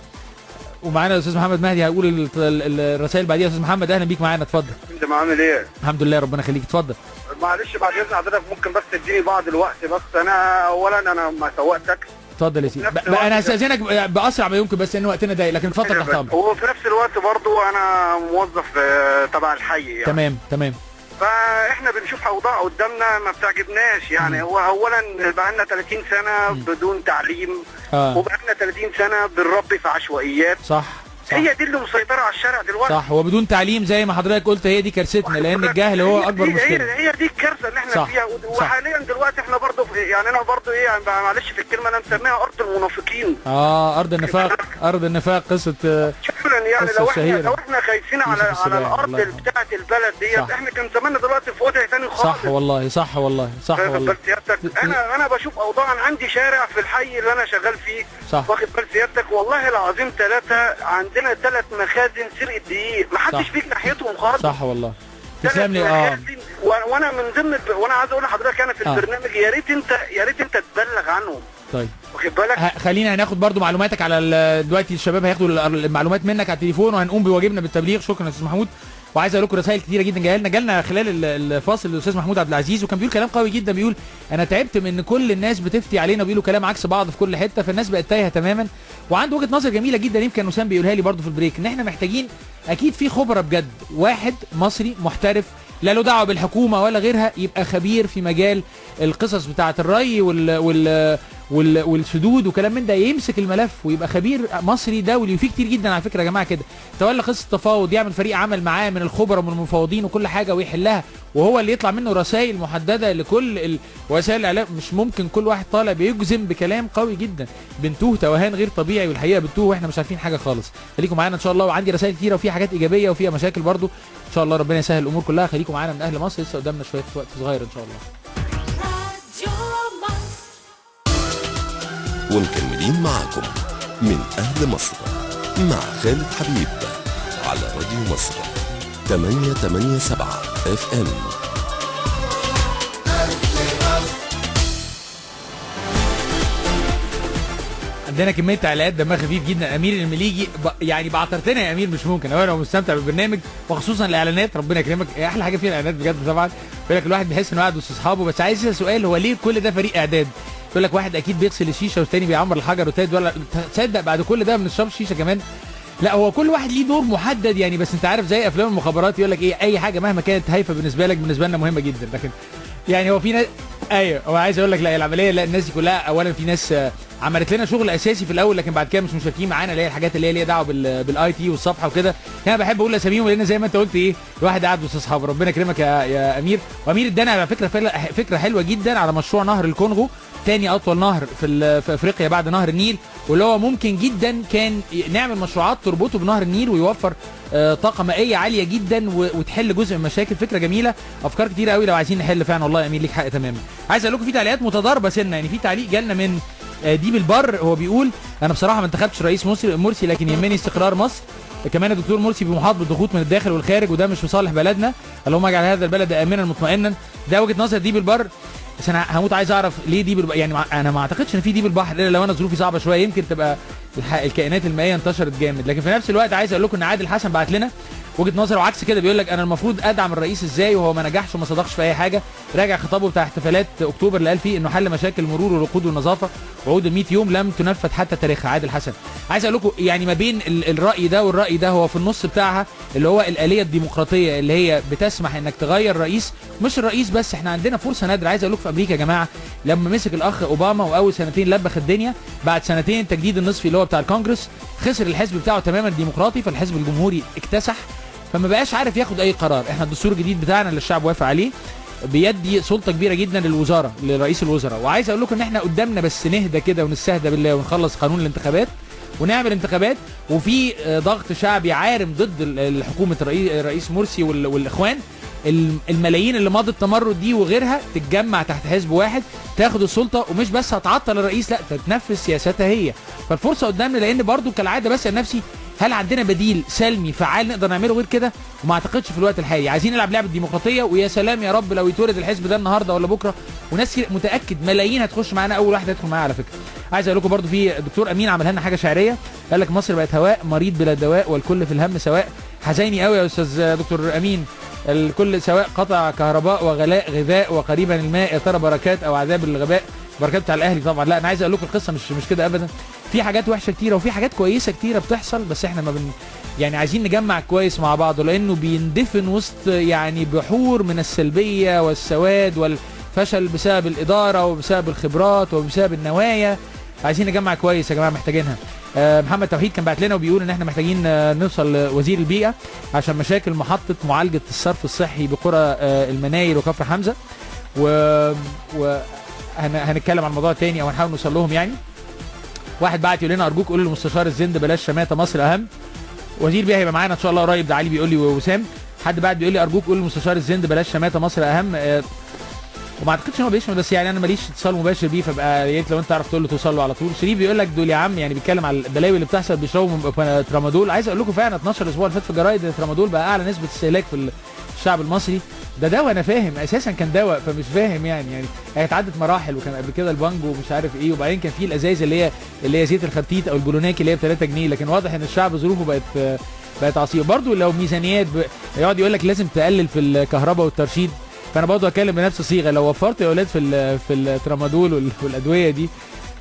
ومعانا الاستاذ محمد مهدي هيقول الرسائل بعديها. استاذ محمد اهلا بيك معانا، اتفضل. انت عامل ايه؟ الحمد لله ربنا يخليك، اتفضل. معلش بعد اذن حضرتك ممكن بس تديني بعض الوقت، بس انا اولا انا ما سوقتك. اتفضل يا سيدي. انا هستاذنك باسرع ما يمكن بس ان وقتنا ضيق، لكن اتفضل تحت امرك. وفي نفس الوقت برضو انا موظف تبع الحي يعني. تمام تمام. فاحنا بنشوف اوضاع قدامنا ما بتعجبناش يعني. هو اولا بقى لنا 30 سنه بدون تعليم، وبقى لنا 30 سنه بنربي في عشوائيات. صح. هي دي اللي مسيطره على الشارع دلوقتي. صح، وبدون تعليم زي ما حضرتك قلت هي دي كارثتنا، لان الجهل هو اكبر مشكله. هي دي الكارثه اللي احنا فيها. وحاليا دلوقتي احنا برضه يعني انا برضه ايه يعني معلش في الكلمه انا مسميها ارض المنافقين. ارض النفاق. ارض النفاق قصه شكرا يعني. لو احنا خايفين على الارض بتاعه البلد ديت احنا كان زماننا دلوقتي في وضع ثاني خالص. صح والله صح والله صح والله. انا بشوف اوضاع عندي شارع في الحي اللي انا شغال فيه، واخد بال سيادتك والله العظيم 3 عندنا 3 مخازن سرقه دقيق ما حدش بيجي ناحيتهم خالص. صح والله. تسلم لي. وانا من ضمن وانا عايز اقول لحضرتك انا في البرنامج يا ريت انت تبلغ عنهم. طيب واخد بالك. خلينا هناخد برضو معلوماتك على دلوقتي الشباب هياخدوا المعلومات منك على التليفون وهنقوم بواجبنا بالتبليغ. شكرا يا استاذ محمود. وعايز اقول لكم رسائل كتيره جدا جالنا خلال الفاصل الاستاذ محمود عبد العزيز، وكان بيقول كلام قوي جدا، بيقول انا تعبت من ان كل الناس بتفتي علينا وبيقولوا كلام عكس بعض في كل حته، فالناس بقت تايهه تماما. وعنده وجهه نظر جميله جدا يمكن وسام بيقولها لي برضو في البريك، ان احنا محتاجين اكيد في خبره بجد، واحد مصري محترف لا له دعوه بالحكومه ولا غيرها، يبقى خبير في مجال القصص بتاعه الري والسدود وكلام من ده، يمسك الملف ويبقى خبير مصري دولي. وفي كتير جدا على فكره يا جماعه كده تولى قصه التفاوض، يعمل فريق عمل معاه من الخبراء ومن المفاوضين وكل حاجه ويحلها، وهو اللي يطلع منه رسائل محدده لكل وسائل الاعلام. مش ممكن كل واحد طالع بيجزم بكلام قوي جدا، بنتوه توهان غير طبيعي، والحقيقه بنتوه واحنا مش عارفين حاجه خالص. خليكم معانا ان شاء الله، وعندي رسائل كتيره وفيها حاجات ايجابيه وفيها مشاكل برضو ان شاء الله، ربنا يسهل الامور كلها. خليكم معانا من اهل مصر، لسه قدامنا شويه وقت صغير ان شاء الله. ومكملين معاكم من أهل مصر مع خالد حبيب على راديو مصر 887 FM. عندنا كميه تعليقات دمها خفيف جدا. امير المليجي يعني بعترتنا يا امير، مش ممكن انا مستمتع بالبرنامج وخصوصا الاعلانات، ربنا يكرمك، احلى حاجه فيها الاعلانات بجد طبعا. بيقول لك الواحد بيحس انه قاعد وسط اصحابه. بس عايز اسال سؤال، هو ليه كل ده فريق اعداد؟ يقول لك واحد اكيد بيغسل الشيشه والتاني بيعمر الحجر والتالت، ولا تصدق بعد كل ده ما بنشربش شيشه كمان؟ لا هو كل واحد ليه دور محدد يعني. بس انت عارف زي افلام المخابرات يقول لك ايه، اي حاجه مهما كانت هايفه بالنسبه لك بالنسبه لنا مهمه جدا. لكن يعني هو في ناس ايوه هو عايز اقول لك لا العمليه لا الناس دي كلها اولا في ناس عملت لنا شغل اساسي في الاول، لكن بعد كده مش مشاركين معانا، اللي هي الحاجات اللي هي ليها دعوه بالاي تي والصفحه وكده. انا بحب اقول اساميهم لان زي ما انت قلت ايه، الواحد قاعد وسط اصحابه. ربنا يكرمك يا امير. وامير ادانا على فكره حلوه جدا على مشروع نهر الكونغو، تاني اطول نهر في افريقيا بعد نهر النيل، واللي هو ممكن جدا كان نعمل مشروعات تربطه بنهر النيل ويوفر طاقه مائيه عاليه جدا وتحل جزء من المشاكل. فكره جميله، افكار كتيره قوي لو عايزين نحل فعلا. والله يا امير ليك حق تماما. عايز اقول لكم في تعليقات متضاربه سنه يعني. في تعليق جالنا من ديب البر، هو بيقول انا بصراحه ما انتخبتش رئيس مرسي لكن يهمني استقرار مصر. كمان الدكتور مرسي بمحاط بالضغوط من الداخل والخارج وده مش في صالح بلدنا، اللهم اجعل هذا البلد امنا مطمئنا. ده وجهه نظر ديب البر. بس انا هموت عايز اعرف ليه دي يعني انا ما اعتقدش ان في دي بالبحر الا لو انا ظروفي صعبه شويه، يمكن تبقى الكائنات المائيه انتشرت جامد. لكن في نفس الوقت عايز اقول لكم ان عادل حسن بعت لنا وجهه نظر وعكس كده، بيقول لك انا المفروض ادعم الرئيس ازاي وهو ما نجحش وما صدقش في اي حاجه. راجع خطابه بتاع احتفالات اكتوبر اللي قال فيه انه حل مشاكل المرور والوقود والنظافه، وعود ال 100 يوم لم تنفذ حتى تاريخها. عادل حسن عايز اقول لكم يعني ما بين الراي ده والراي ده هو في النص بتاعها اللي هو الاليه الديمقراطيه اللي هي بتسمح انك تغير رئيس. مش الرئيس بس، احنا عندنا فرصه نادره. عايز اقول لكم في امريكا يا جماعه لما مسك الاخ اوباما واول سنتين لبخ الدنيا، بعد سنتين التجديد النصفي اللي هو بتاع الكونجرس خسر الحزب بتاعه تماما ديمقراطي، فالحزب الجمهوري اكتسح، فما بقاش عارف ياخد اي قرار. احنا الدستور الجديد بتاعنا اللي الشعب وافق عليه بيدي سلطه كبيره جدا للوزاره لرئيس الوزراء. وعايز اقول لكم ان احنا قدامنا بس نهدى كده ونستهدى بالله ونخلص قانون الانتخابات ونعمل انتخابات، وفي ضغط شعبي عارم ضد حكومه الرئيس مرسي والاخوان. الملايين اللي مضت تمرد دي وغيرها تتجمع تحت حزب واحد تاخد السلطه، ومش بس هتعطل الرئيس لا تتنفذ سياستها هي. فالفرصه قدامنا، لان برضو كالعاده بسال نفسي هل عندنا بديل سلمي فعال نقدر نعمله غير كده؟ وما اعتقدش في الوقت الحالي. عايزين نلعب لعبه ديمقراطيه، ويا سلام يا رب لو يتولد الحزب ده النهارده ولا بكره، وناس متاكد ملايين هتخش معانا، اول واحد هيدخل معايا على فكره. عايز اقول لكم برضو في الدكتور امين عمل لنا حاجه شعريه، قال لك مصر بقت هواء مريض بلا دواء والكل في الهم سواء. حزيني قوي يا استاذ دكتور امين، الكل سواء قطع كهرباء وغلاء غذاء وقريبا الماء، يا ترى بركات او عذاب الغباء. بركات بتاع الاهلي طبعا. لا انا عايز اقول لكم القصه مش كده ابدا، في حاجات وحشه كتيره وفي حاجات كويسه كتيره بتحصل، بس احنا ما يعني عايزين نجمع كويس مع بعض، لانه بيندفن وسط يعني بحور من السلبيه والسواد والفشل بسبب الاداره وبسبب الخبرات وبسبب النوايا. عايزين نجمع كويس يا جماعه، محتاجينها. محمد توحيد كان بعت لنا وبيقول ان احنا محتاجين نوصل لوزير البيئه عشان مشاكل محطه معالجه الصرف الصحي بقرى المنايل وكفر حمزه، هنتكلم عن الموضوع تاني او هنحاول نوصل لهم يعني. واحد بعت يقول لنا ارجوك قولوا للمستشار الزند بلاش شماته، مصر اهم. وزير بيئه هيبقى معانا ان شاء الله قريب، ده علي بيقول لي ووسام. حد بعد بيقول لي ارجوك قول للمستشار الزند بلاش شماته، مصر اهم. وما اعتقدش ان هو بيشمل، بس يعني انا ماليش اتصال مباشر بيه، فبقى يا ريت لو انت تعرف تقول له توصل له على طول. شريف بيقول لك دول يا عم يعني بيتكلم على البلاوي اللي بتحصل بيشربوا ترامادول. عايز اقول لكم فعلا 12 اسبوع اللي فات في الجرايد الترامادول بقى اعلى نسبه استهلاك في الشعب المصري. ده دواء انا فاهم اساسا كان دواء، فمش فاهم يعني هي اتعدت مراحل، وكان قبل كده البانجو ومش عارف ايه، وبعدين كان في الازايز اللي هي زيت الخرتيت او البولوناكي اللي هي ب 3 جنيه. لكن واضح ان الشعب ظروفه بقت عصيبه. برضو لو ميزانيات يقعد يقول لك لازم تقلل في الكهرباء والترشيد، فانا برضو هتكلم بنفس الصيغه. لو وفرت يا اولاد في الترامادول والادويه دي،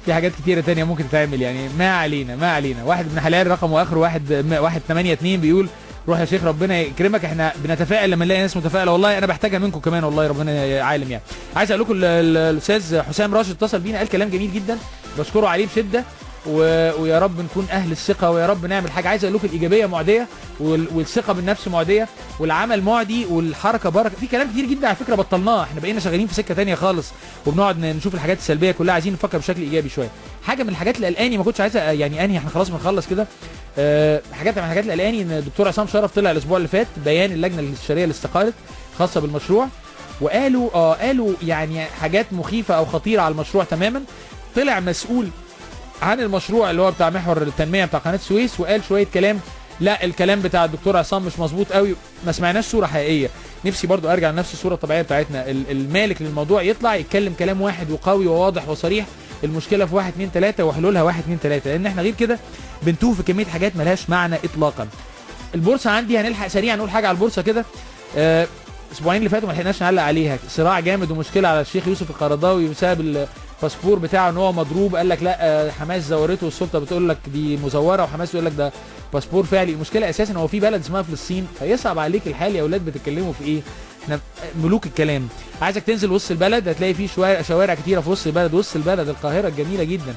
في حاجات كتيره تانية ممكن تتعمل يعني. ما علينا. واحد ابن حلال رقم واخره 182 بيقول روح يا شيخ ربنا يكرمك، احنا بنتفائل لما نلاقي ناس متفائله، والله انا بحتاجها منكم كمان، والله ربنا عالم يعني. عايز اقول لكم الاستاذ حسام راشد اتصل بينا قال كلام جميل جدا بشكره عليه بشده، ويا رب نكون اهل الثقه، ويا رب نعمل حاجه. عايز اقول لكم الايجابيه معديه والثقه بالنفس معديه والعمل معدي والحركه بركه. في كلام كتير جدا على فكره بطلناه، احنا بقينا شغالين في سكه ثانيه خالص وبنقعد نشوف الحاجات السلبيه كلها، عايزين نفكر بشكل ايجابي شويه. حاجه من الحاجات اللي قلقاني ما كنتش عايز يعني انهي، احنا خلاص بنخلص كده. حاجات من الحاجات اللي قلقاني ان الدكتور عصام شرف طلع الاسبوع اللي فات بيان اللجنه الاستشاريه اللي استقالت خاصه بالمشروع، وقالوا يعني حاجات مخيفه او خطيره على المشروع تماما. طلع مسؤول عن المشروع اللي هو بتاع محور التنميه بتاع قناه السويس وقال شويه كلام، لا الكلام بتاع الدكتور عصام مش مظبوط قوي، ما سمعناش صوره حقيقيه. نفسي برضو ارجع لنفس الصوره الطبيعيه بتاعتنا، المالك للموضوع يطلع يتكلم كلام واحد وقوي وواضح وصريح، المشكله في 1 2 3 وحلولها 1 2 3، لان احنا غير كده بنتوه في كميه حاجات ملهاش معنى اطلاقا. البورصه عندي هنلحق سريعا نقول حاجه على البورصه كده. اسبوعين اللي فاتوا ما لحقناش نعلق عليها، صراع جامد ومشكله على الشيخ يوسف القرضاوي بسبب الباسبور بتاعه ان هو مضروب. قال لك لا حماس زورته والسلطه بتقول لك دي مزوره، وحماس يقول لك ده باسبور فعلي. المشكله اساسا هو في بلد اسمها فلسطين، فيصعب عليك الحال يا اولاد. بتتكلموا في ايه؟ احنا ملوك الكلام. عايزك تنزل وسط البلد هتلاقي في شوارع كتيره في وسط البلد القاهره الجميله جدا،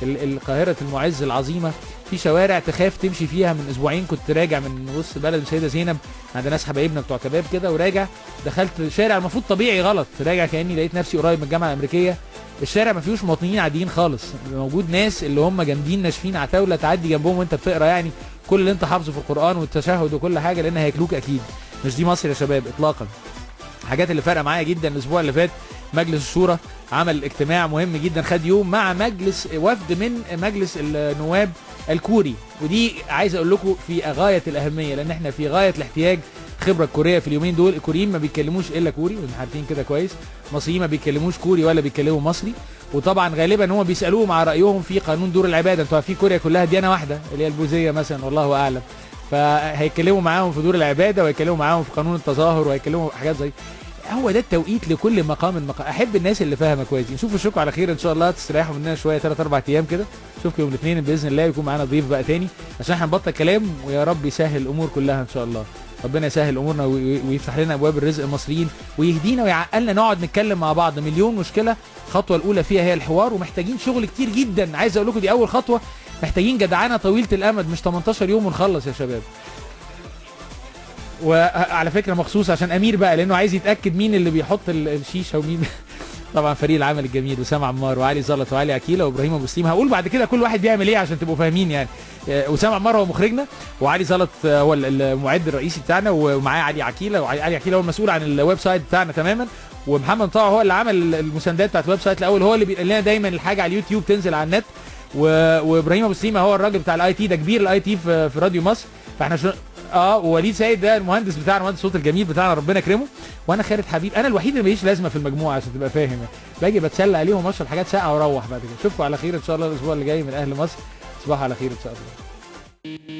القاهره المعز العظيمه، في شوارع تخاف تمشي فيها. من اسبوعين كنت راجع من وسط البلد السيده زينب عند ناس حبايبنا بتوع كباب كده، وراجع دخلت شارع المفروض طبيعي غلط، راجع كاني لقيت نفسي قريب من الجامعه الامريكيه. الشارع ما فيهوش مواطنين عاديين خالص، موجود ناس اللي هم جامدين ناشفين عتاوله تعدي جنبهم وانت بتقرا يعني كل اللي انت حافظه في القران والتشهد وكل حاجه، لان هياكلوك اكيد. مش دي مصر يا شباب اطلاقا. الحاجات اللي فارقه معايا جدا الاسبوع اللي فات، مجلس الشورى عمل اجتماع مهم جدا، خد يوم مع وفد من مجلس النواب الكوري، ودي عايز اقول لكم في غايه الاهميه، لان احنا في غايه الاحتياج الخبره الكوريه في اليومين دول. الكوريين ما بيتكلموش الا كوري، واحنا عارفين كده كويس. المصريين ما بيتكلموش كوري ولا بيتكلموا مصري. وطبعا غالبا هم بيسالوهم على رايهم في قانون دور العباده. انتوا عارفين كوريا كلها ديانه واحده اللي هي البوذيه مثلا، والله اعلم. فهيتكلموا معاهم في دور العباده، وهيتكلموا معاهم في قانون التظاهر، وهيتكلموا حاجات زي. هو ده التوقيت لكل مقام احب الناس اللي فاهمه كويس. نشوف اشوفكم على خير ان شاء الله، تستريحوا مننا شويه 3-4 ايام كده. اشوفكم يوم الاثنين باذن الله، يكون معانا ضيف بقى تاني عشان احنا نبطل كلام، ويا رب يسهل الامور كلها ان شاء الله. ربنا يسهل امورنا ويفتح لنا ابواب الرزق المصريين، ويهدينا ويعقلنا نقعد نتكلم مع بعض. مليون مشكله، الخطوه الاولى فيها هي الحوار، ومحتاجين شغل كتير جدا. عايز اقول لكم دي اول خطوه، محتاجين جدعانه طويله الامد، مش 18 يوم ونخلص يا شباب. وعلى فكره مخصوص عشان امير بقى، لانه عايز يتاكد مين اللي بيحط الشيشه ومين طبعا فريق العمل الجميل وسام عمار وعلي زلط وعلي عكيله وابراهيم ابو سليم. هقول بعد كده كل واحد بيعمل ايه عشان تبقوا فاهمين يعني. وسام عمار هو مخرجنا، وعلي زلط هو المعد الرئيسي بتاعنا، ومعاه علي عكيله، وعلي عكيله هو المسؤول عن الويب سايت بتاعنا تماما، ومحمد طه هو اللي عمل المساندات بتاعت الويب سايت الاول، هو اللي بيقول لنا دايما الحاجه على اليوتيوب تنزل على النت. وابراهيم ابو سليم هو الراجل بتاع الاي تي، ده كبير الاي تي في راديو مصر. فاحنا ووليد سيد ده المهندس بتاعنا، مهندس الصوت الجميل بتاعنا، ربنا يكرمه. وانا خالد حبيب، انا الوحيد اللي ماليش لازمه في المجموعه عشان تبقى فاهم يعني. باجي بتسلى عليهم واشرب حاجات ساقعه واروح بعد كده. اشوفكم على خير ان شاء الله الاسبوع اللي جاي من اهل مصر. تصبحوا على خير ان شاء الله.